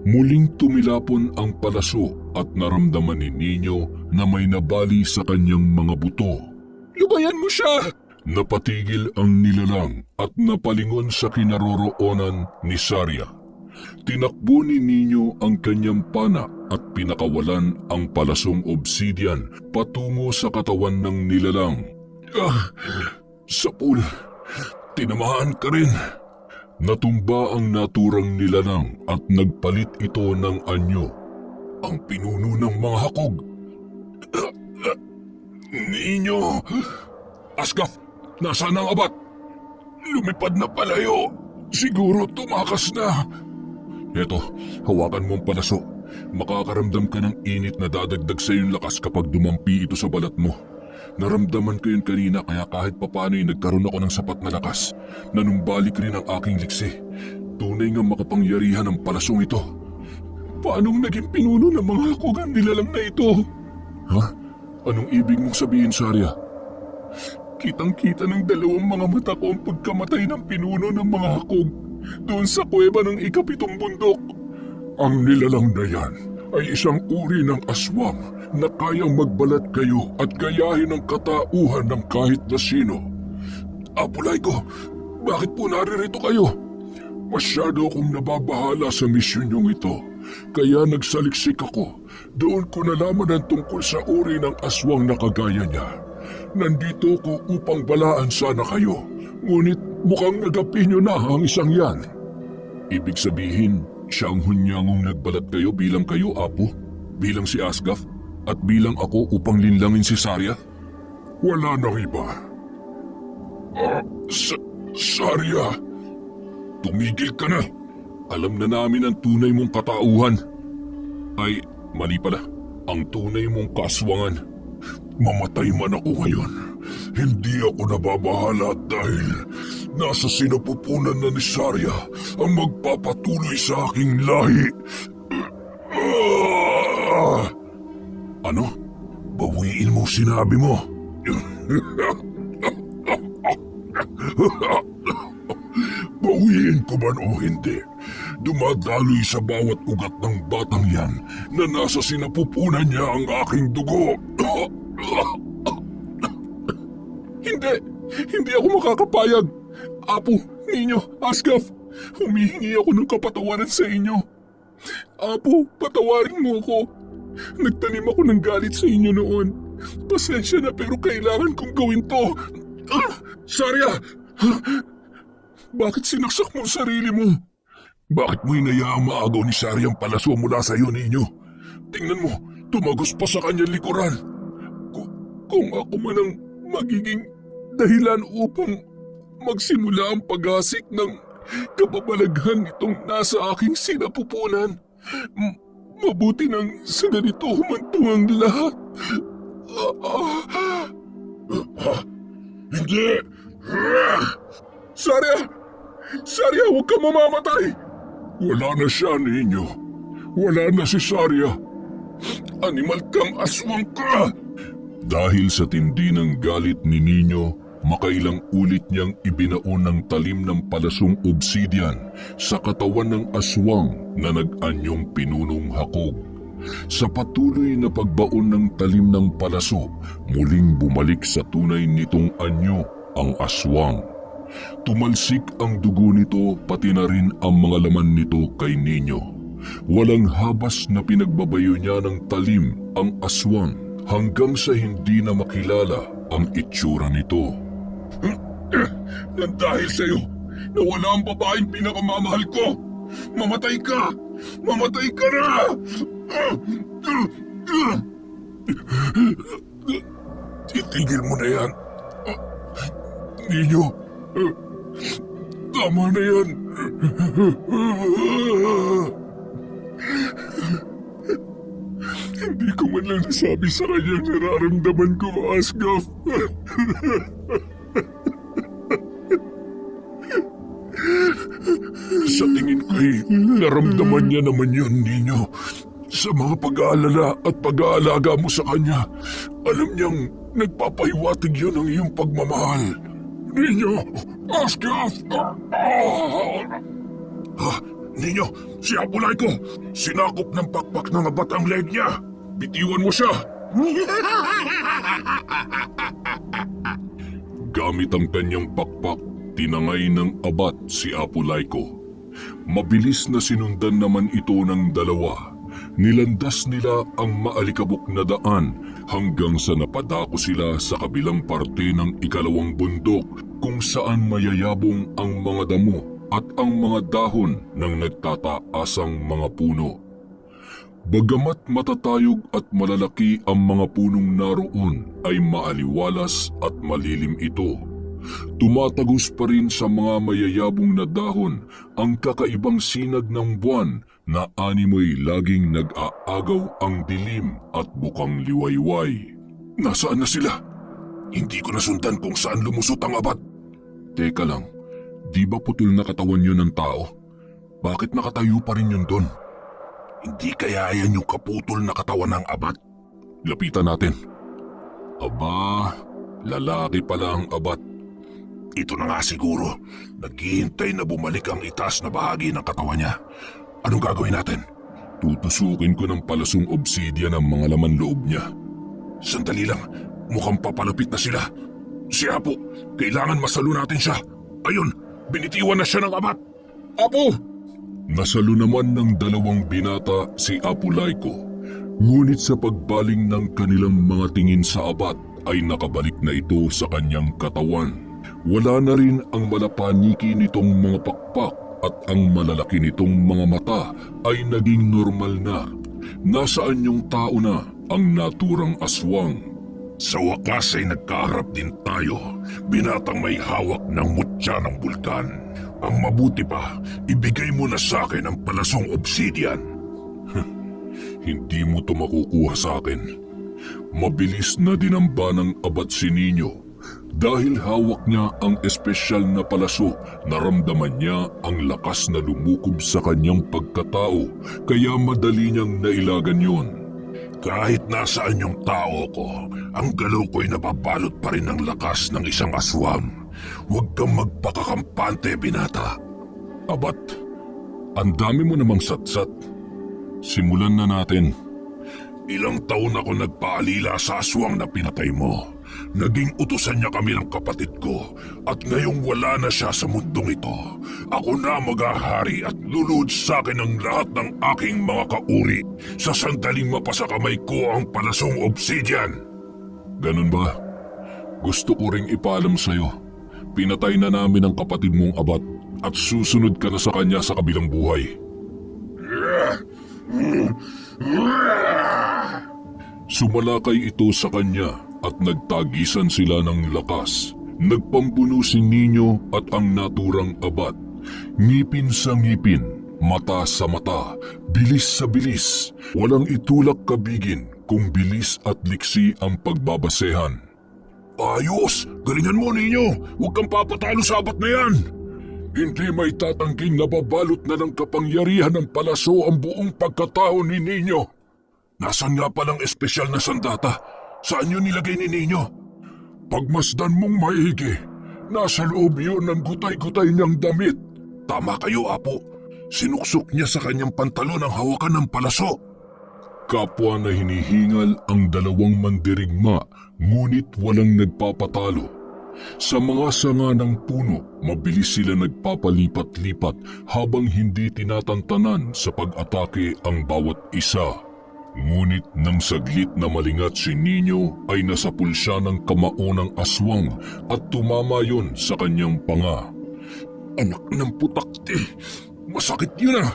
Muling tumilapon ang palaso at naramdaman ni Nino na may nabali sa kanyang mga buto. Lubayan mo siya! Napatigil ang nilalang at napalingon sa kinaroroonan ni Saria. Tinakbo ni Nino ang kanyang pana at pinakawalan ang palasong obsidian patungo sa katawan ng nilalang. Sapul, tinamaan ka rin. Natumba ang naturang nilalang at nagpalit ito ng anyo. Ang pinuno ng mga hakog. Nino! Asgaf! Nasaan ang abat? Lumipad na palayo. Siguro tumakas na. Eto, hawakan mo ang palaso. Makakaramdam ka ng init na dadagdag sa iyong lakas kapag dumampi ito sa balat mo. Naramdaman ko yun kanina kaya kahit papano nagkaroon ako ng sapat na lakas. Nanumbalik rin ang aking liksi. Tunay nga makapangyarihan ang palasong ito. Paanong naging pinuno ng mga hakog ang nilalang na ito? Ha? Anong ibig mong sabihin, Sarya? Kitang-kita ng dalawang mga mata ko ang pagkamatay ng pinuno ng mga hakog doon sa kuweba ng ikapitong bundok. Ang nilalang na yan ay isang uri ng aswang na kayang magbalat kayo at gayahin ang katauhan ng kahit na sino. Apo-lay-ko, bakit po naririto kayo? Masyado akong nababahala sa misyon niyong ito, kaya nagsaliksik ako. Doon ko nalaman ang tungkol sa uri ng aswang na kagaya niya. Nandito ko upang balaan sana kayo, ngunit mukhang nagapi niyo na ang isang yan. Ibig sabihin, siya ang hunyangong nagbalat kayo bilang kayo, Apo? Bilang si Asgaf? At bilang ako upang linlangin si Sarya? Wala nang iba. Sarya! Tumigil ka na! Alam na namin ang tunay mong katauhan. Ay, mali pala. Ang tunay mong kaswangan. Mamatay man ako ngayon, hindi ako nababahala dahil nasa sinapupunan na ni Sarya ang magpapatuloy sa aking lahi. Ano? Bawiin mo sinabi mo. Bawiin ko man o hindi, dumadaloy sa bawat ugat ng batang yan na nasa sinapupunan niya ang aking dugo. Hindi ako makakapayag. Apo, Ninyo, Asgaf, humihingi ako ng kapatawaran sa inyo. Apo, patawarin mo ako. Nagtanim ako ng galit sa inyo noon. Pasensya na pero kailangan kong gawin to. Sarya! Bakit sinaksak mo ang sarili mo? Bakit mo inayaang maagaw ni Sarya ang palaso mula sa iyo, Ninyo? Tingnan mo, tumagos pa sa kanyang likuran. Kung ako man ang magiging dahilan upang magsimula ang pag-asik ng kababalaghan nitong nasa aking sinapupunan, mabuti nang sa ganito humantong ang lahat. Hindi! Sarya! Sarya, huwag ka mamamatay! Wala na siya, Ninyo. Wala na si Sarya. Animal kang aswang ka! Dahil sa tindi ng galit ni Ninyo, makailang ulit niyang ibinaon ng talim ng palasong obsidian sa katawan ng aswang na nag-anyong pinunong hakog. Sa patuloy na pagbaon ng talim ng palaso, muling bumalik sa tunay nitong anyo ang aswang. Tumalsik ang dugo nito pati na rin ang mga laman nito kay Ninyo. Walang habas na pinagbabayo niya ng talim ang aswang hanggang sa hindi na makilala ang itsura nito. Nang dahil sa'yo, nawala ang babaeng pinakamamahal ko! Mamatay ka! Mamatay ka na! Itigil mo na yan. Ninyo, tama na yan. Hindi ko man lang nasabi sa kanya ang nararamdaman ko, Asgaf. Sa tingin ko'y naramdaman niya naman yun, Ninyo. Sa mga pag-aalala at pag-aalaga mo sa kanya, alam niyang nagpapahiwatig yun ang iyong pagmamahal. Ninyo, Asgaf! Ninyo, si Apulay ko, sinakop ng pakpak ng abat ang leg niya. Bitiwan mo siya. Gamit ang kanyang pakpak, tinangay ng abat si Apulay ko. Mabilis na sinundan naman ito ng dalawa. Nilandas nila ang maalikabok na daan hanggang sa napadako sila sa kabilang parte ng ikalawang bundok kung saan mayayabong ang mga damo at ang mga dahon ng nagtataasang mga puno. Bagamat matatayog at malalaki ang mga punong naroon ay maaliwalas at malilim ito. Tumatagos pa rin sa mga mayayabong na dahon ang kakaibang sinag ng buwan na animoy laging nag-aagaw ang dilim at bukang liwayway. Nasaan na sila? Hindi ko nasundan kung saan lumusot ang abat. Teka lang, di ba putol na katawan yun ng tao? Bakit nakatayo pa rin yun doon? Hindi kaya yan yung kaputol na katawan ng abat? Lapitan natin. Aba, lalaki pala ang abat. Ito na nga siguro. Naghihintay na bumalik ang itaas na bahagi ng katawan niya. Anong gagawin natin? Tutusukin ko ng palasong obsidian ang mga laman loob niya. Sandali lang, mukhang papalapit na sila. Si Apo, kailangan masalo natin siya. Ayun, binitiwan na siya ng abat. Apo! Nasalo naman ng dalawang binata si Apo Laiko. Ngunit sa pagbaling ng kanilang mga tingin sa abat ay nakabalik na ito sa kanyang katawan. Wala na rin ang malapaniki nitong mga pakpak at ang malalaki nitong mga mata ay naging normal na. Nasaan yung tao na ang naturang aswang? Sa wakas ay nagkaharap din tayo, binatang may hawak ng mutya ng bulkan. Ang mabuti pa, ibigay mo na sa akin ang palasong obsidian. Hindi mo to makukuha sa akin. Mabilis na dinamba ng abat si Nino. Dahil hawak niya ang espesyal na palaso, naramdaman niya ang lakas na lumukob sa kanyang pagkatao, kaya madali niyang nailagan yon. Kahit nasaan yung tao ko, ang galaw ko'y nababalot pa rin ng lakas ng isang aswang. Huwag kang magpakakampante, binata. Abat, ang dami mo namang satsat. Simulan na natin. Ilang taon ako nagpaalila sa aswang na pinatay mo. Naging utusan niya kami ng kapatid ko at ngayong wala na siya sa mundong ito. Ako na maghahari at lulud sa akin ang lahat ng aking mga kauri sa sandaling mapasa kamay ko ang palasong obsidian. Ganun ba? Gusto ko ring ipaalam sa'yo. Pinatay na namin ang kapatid mong abat at susunod ka na sa kanya sa kabilang buhay. Sumalakay ito sa kanya at nagtagisan sila ng lakas. Nagpambuno si Nino at ang naturang abat. Ngipin sa ngipin, mata sa mata, bilis sa bilis. Walang itulak kabigin kung bilis at liksi ang pagbabasehan. Ayos! Galingan mo, Nino! Huwag kang papatalo sa abat na yan! Hindi may tatangking nababalot na ng kapangyarihan ng palaso ang buong pagkatao ni Nino. Nasaan nga palang espesyal na sandata? Saan yun nilagay ni Nino? Pagmasdan mong maigi, nasa loob yun ng gutay-gutay niyang damit. Tama kayo, Apo. Sinuksok niya sa kanyang pantalon ang hawakan ng palaso. Kapwa na hinihingal ang dalawang mandirigma, ngunit walang nagpapatalo. Sa mga sanga ng puno, mabilis sila nagpapalipat-lipat habang hindi tinatantanan sa pag-atake ang bawat isa. Ngunit nang saglit na malingat si Nino ay nasapul siya ng kamao ng aswang at tumama yun sa kanyang panga. Anak ng putakti! Masakit yun ah!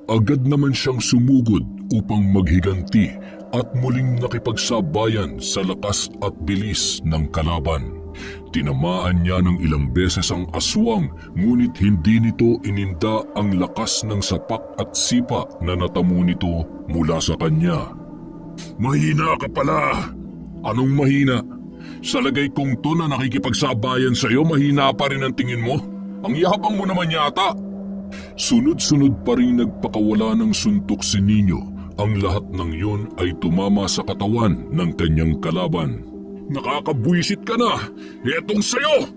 Agad naman siyang sumugod upang maghiganti at muling nakipagsabayan sa lakas at bilis ng kalaban. Tinamaan niya ng ilang beses ang aswang, ngunit hindi nito ininda ang lakas ng sapak at sipa na natamo nito mula sa kanya. Mahina ka pala! Anong mahina? Sa lagay kong to na nakikipagsabayan sa'yo, mahina pa rin ang tingin mo? Ang yabang mo naman yata! Sunod-sunod pa rin nagpakawala ng suntok si Nino. Ang lahat ng yun ay tumama sa katawan ng kanyang kalaban. Nakakabwisit ka na! Etong sayo!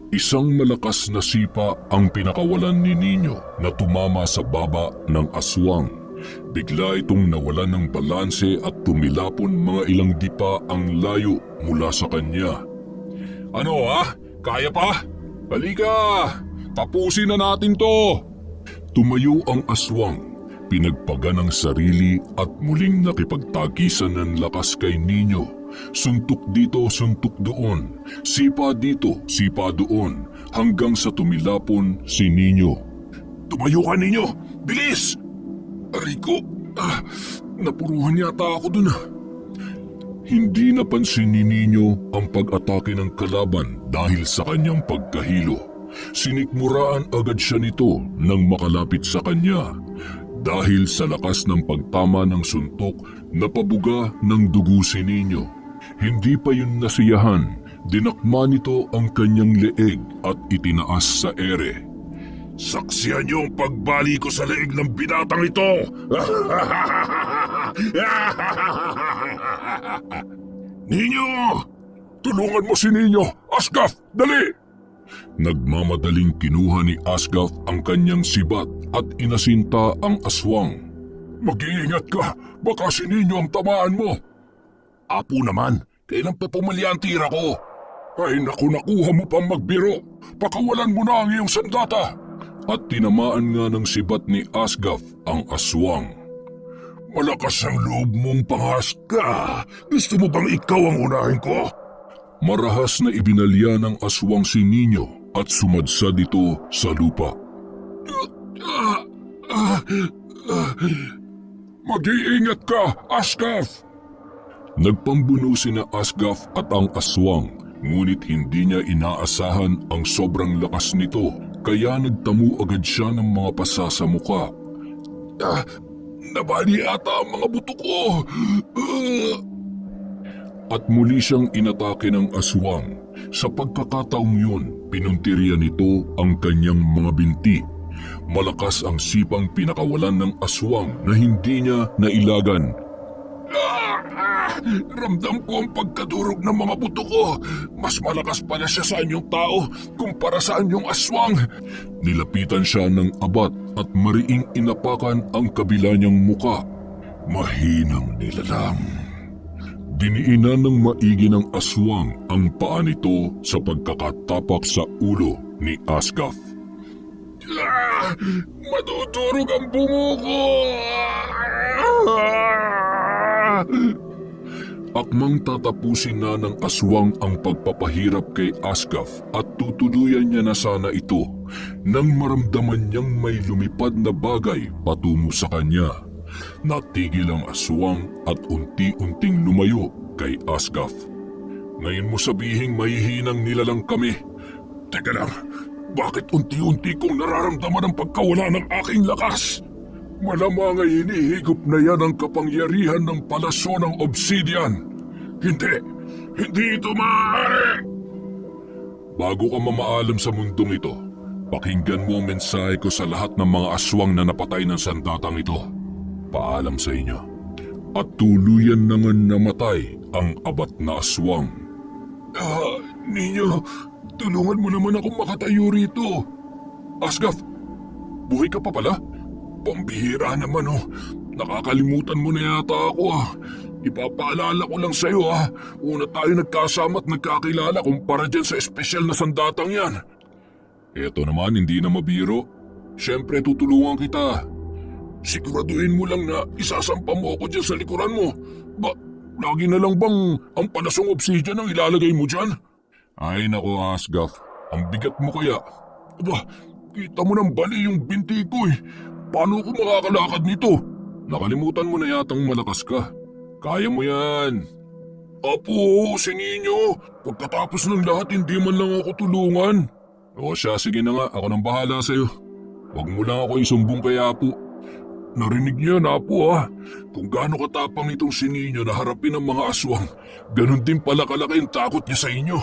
Isang malakas na sipa ang pinakawalan ni Nino na tumama sa baba ng aswang. Bigla itong nawalan ng balanse at tumilapon mga ilang dipa ang layo mula sa kanya. Ano ha? Kaya pa? Halika! Tapusin na natin to! Tumayo ang aswang, pinagpaga ng sarili at muling nakipagtagisan ng lakas kay Nino. Suntok dito, suntok doon, sipa dito, sipa doon, hanggang sa tumilapon si Nino. Tumayo ka, Nino! Bilis! Aray ko! Napuruhan yata ako dun ah. Hindi napansin ni Nino ang pag-atake ng kalaban dahil sa kanyang pagkahilo. Sinikmuraan agad siya nito nang makalapit sa kanya. Dahil sa lakas ng pagtama ng suntok, napabuga ng dugo si Nino. Hindi pa yun nasiyahan, dinakma nito ang kanyang leeg at itinaas sa ere. Saksihan niyo ang pagbali ko sa leeg ng binatang ito! Ninyo! Tulungan mo si Ninyo! Asgaf, dali! Nagmamadaling kinuha ni Asgaf ang kanyang sibat at inasinta ang aswang. Mag-iingat ka! Baka si Ninyo ang tamaan mo! Apo naman, kailan pa pumalya ang tira ko? Ay naku, nakuha mo pang magbiro! Pakawalan mo na ang iyong sandata! At tinamaan nga ng sibat ni Asgaf ang aswang. Malakas ang loob mong pangas ka! Gusto mo bang ikaw ang unahin ko? Marahas na ibinalya ng aswang si Nino at sumadsad ito sa lupa. Mag-iingat ka, Asgaf! Nagpambuno sina Asgaf at ang aswang, ngunit hindi niya inaasahan ang sobrang lakas nito, kaya nagtamo agad siya ng mga pasa sa muka. Nabali ata ang mga buto ko! At muli siyang inatake ng aswang. Sa pagkakataong yun, pinuntirya nito ang kanyang mga binti. Malakas ang sipang pinakawalan ng aswang na hindi niya nailagan. Ramdam ko ang pagkadurog ng mga buto ko. Mas malakas pala siya sa anyong tao kumpara sa anyong aswang. Nilapitan siya ng abat at mariing inapakan ang kabila niyang muka. Mahinang nilalang. Diniinan ng maigi ng aswang ang paa nito sa pagkakatapak sa ulo ni Asgaf. Madudurog ang bungo ko! Akmang tatapusin na ng aswang ang pagpapahirap kay Asgaf at tutuluyan niya na sana ito nang maramdaman niyang may lumipad na bagay patungo sa kanya. Natigil ang aswang at unti-unting lumayo kay Asgaf. Ngayon mo sabihing mahihinang nilalang kami. Teka lang, bakit unti-unti kong nararamdaman ang pagkawala ng aking lakas? Malamang ay hinihigop na yan ang kapangyarihan ng palaso ng obsidian. Hindi ito maaari! Bago ka mamaalam sa mundong ito, pakinggan mo ang mensahe ko sa lahat ng mga aswang na napatay ng sandatang ito. Paalam sa inyo. At tuluyan na nga namatay ang abat na aswang. Ninyo, tulungan mo naman akong makatayo rito. Asgaf, buhay ka pa pala? Pambihira naman oh. Nakakalimutan mo na yata ako ah. Ipapaalala ko lang sa'yo ah. Una tayo nagkasama at nagkakilala kumpara dyan sa espesyal na sandatang yan. Eto naman, hindi na mabiro. Siyempre tutulungan kita. Siguraduhin mo lang na isasampa mo ako dyan sa likuran mo. Lagi na lang bang ang palasong obsidian ang ilalagay mo dyan? Ay nako Asgaf, ang bigat mo kaya. Kita mo nang bali yung binti ko eh. Paano ako makakalakad nito? Nakalimutan mo na yatang malakas ka. Kaya mo yan. Apo, si Ninyo. Pagkatapos ng lahat, hindi man lang ako tulungan. O siya, sige na nga. Ako nang bahala sa'yo. Huwag mo lang ako isumbong kay Apo. Narinig niya na Apo ah. Kung gaano katapang itong si Ninyo na harapin ang mga aswang, ganun din pala kalaki ang takot niya sa inyo.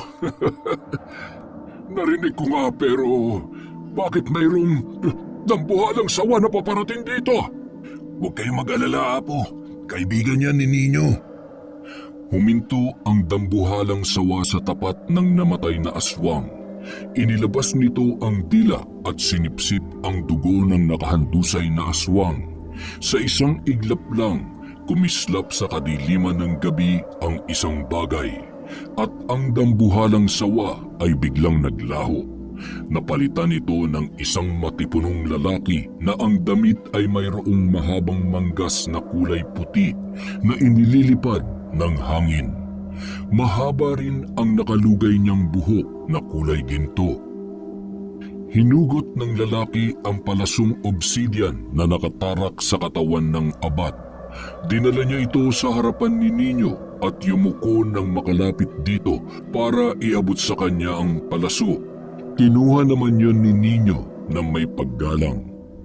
Narinig ko nga pero bakit mayroong dambuhalang sawa na paparating dito? Huwag kayong mag-alala Apo. Kaibigan niya ni Ninyo. Huminto ang dambuhalang sawa sa tapat ng namatay na aswang. Inilabas nito ang dila at sinipsip ang dugo ng nakahandusay na aswang. Sa isang iglap lang, kumislap sa kadiliman ng gabi ang isang bagay. At ang dambuhalang sawa ay biglang naglaho. Napalitan ito ng isang matipunong lalaki na ang damit ay mayroong mahabang manggas na kulay puti na inililipad ng hangin. Mahaba rin ang nakalugay niyang buhok na kulay ginto. Hinugot ng lalaki ang palasong obsidian na nakatarak sa katawan ng abat. Dinala niya ito sa harapan ni Ninyo at yumuko ng makalapit dito para iabot sa kanya ang palaso. Kinuha naman yon ni Ninyo na may paggalang.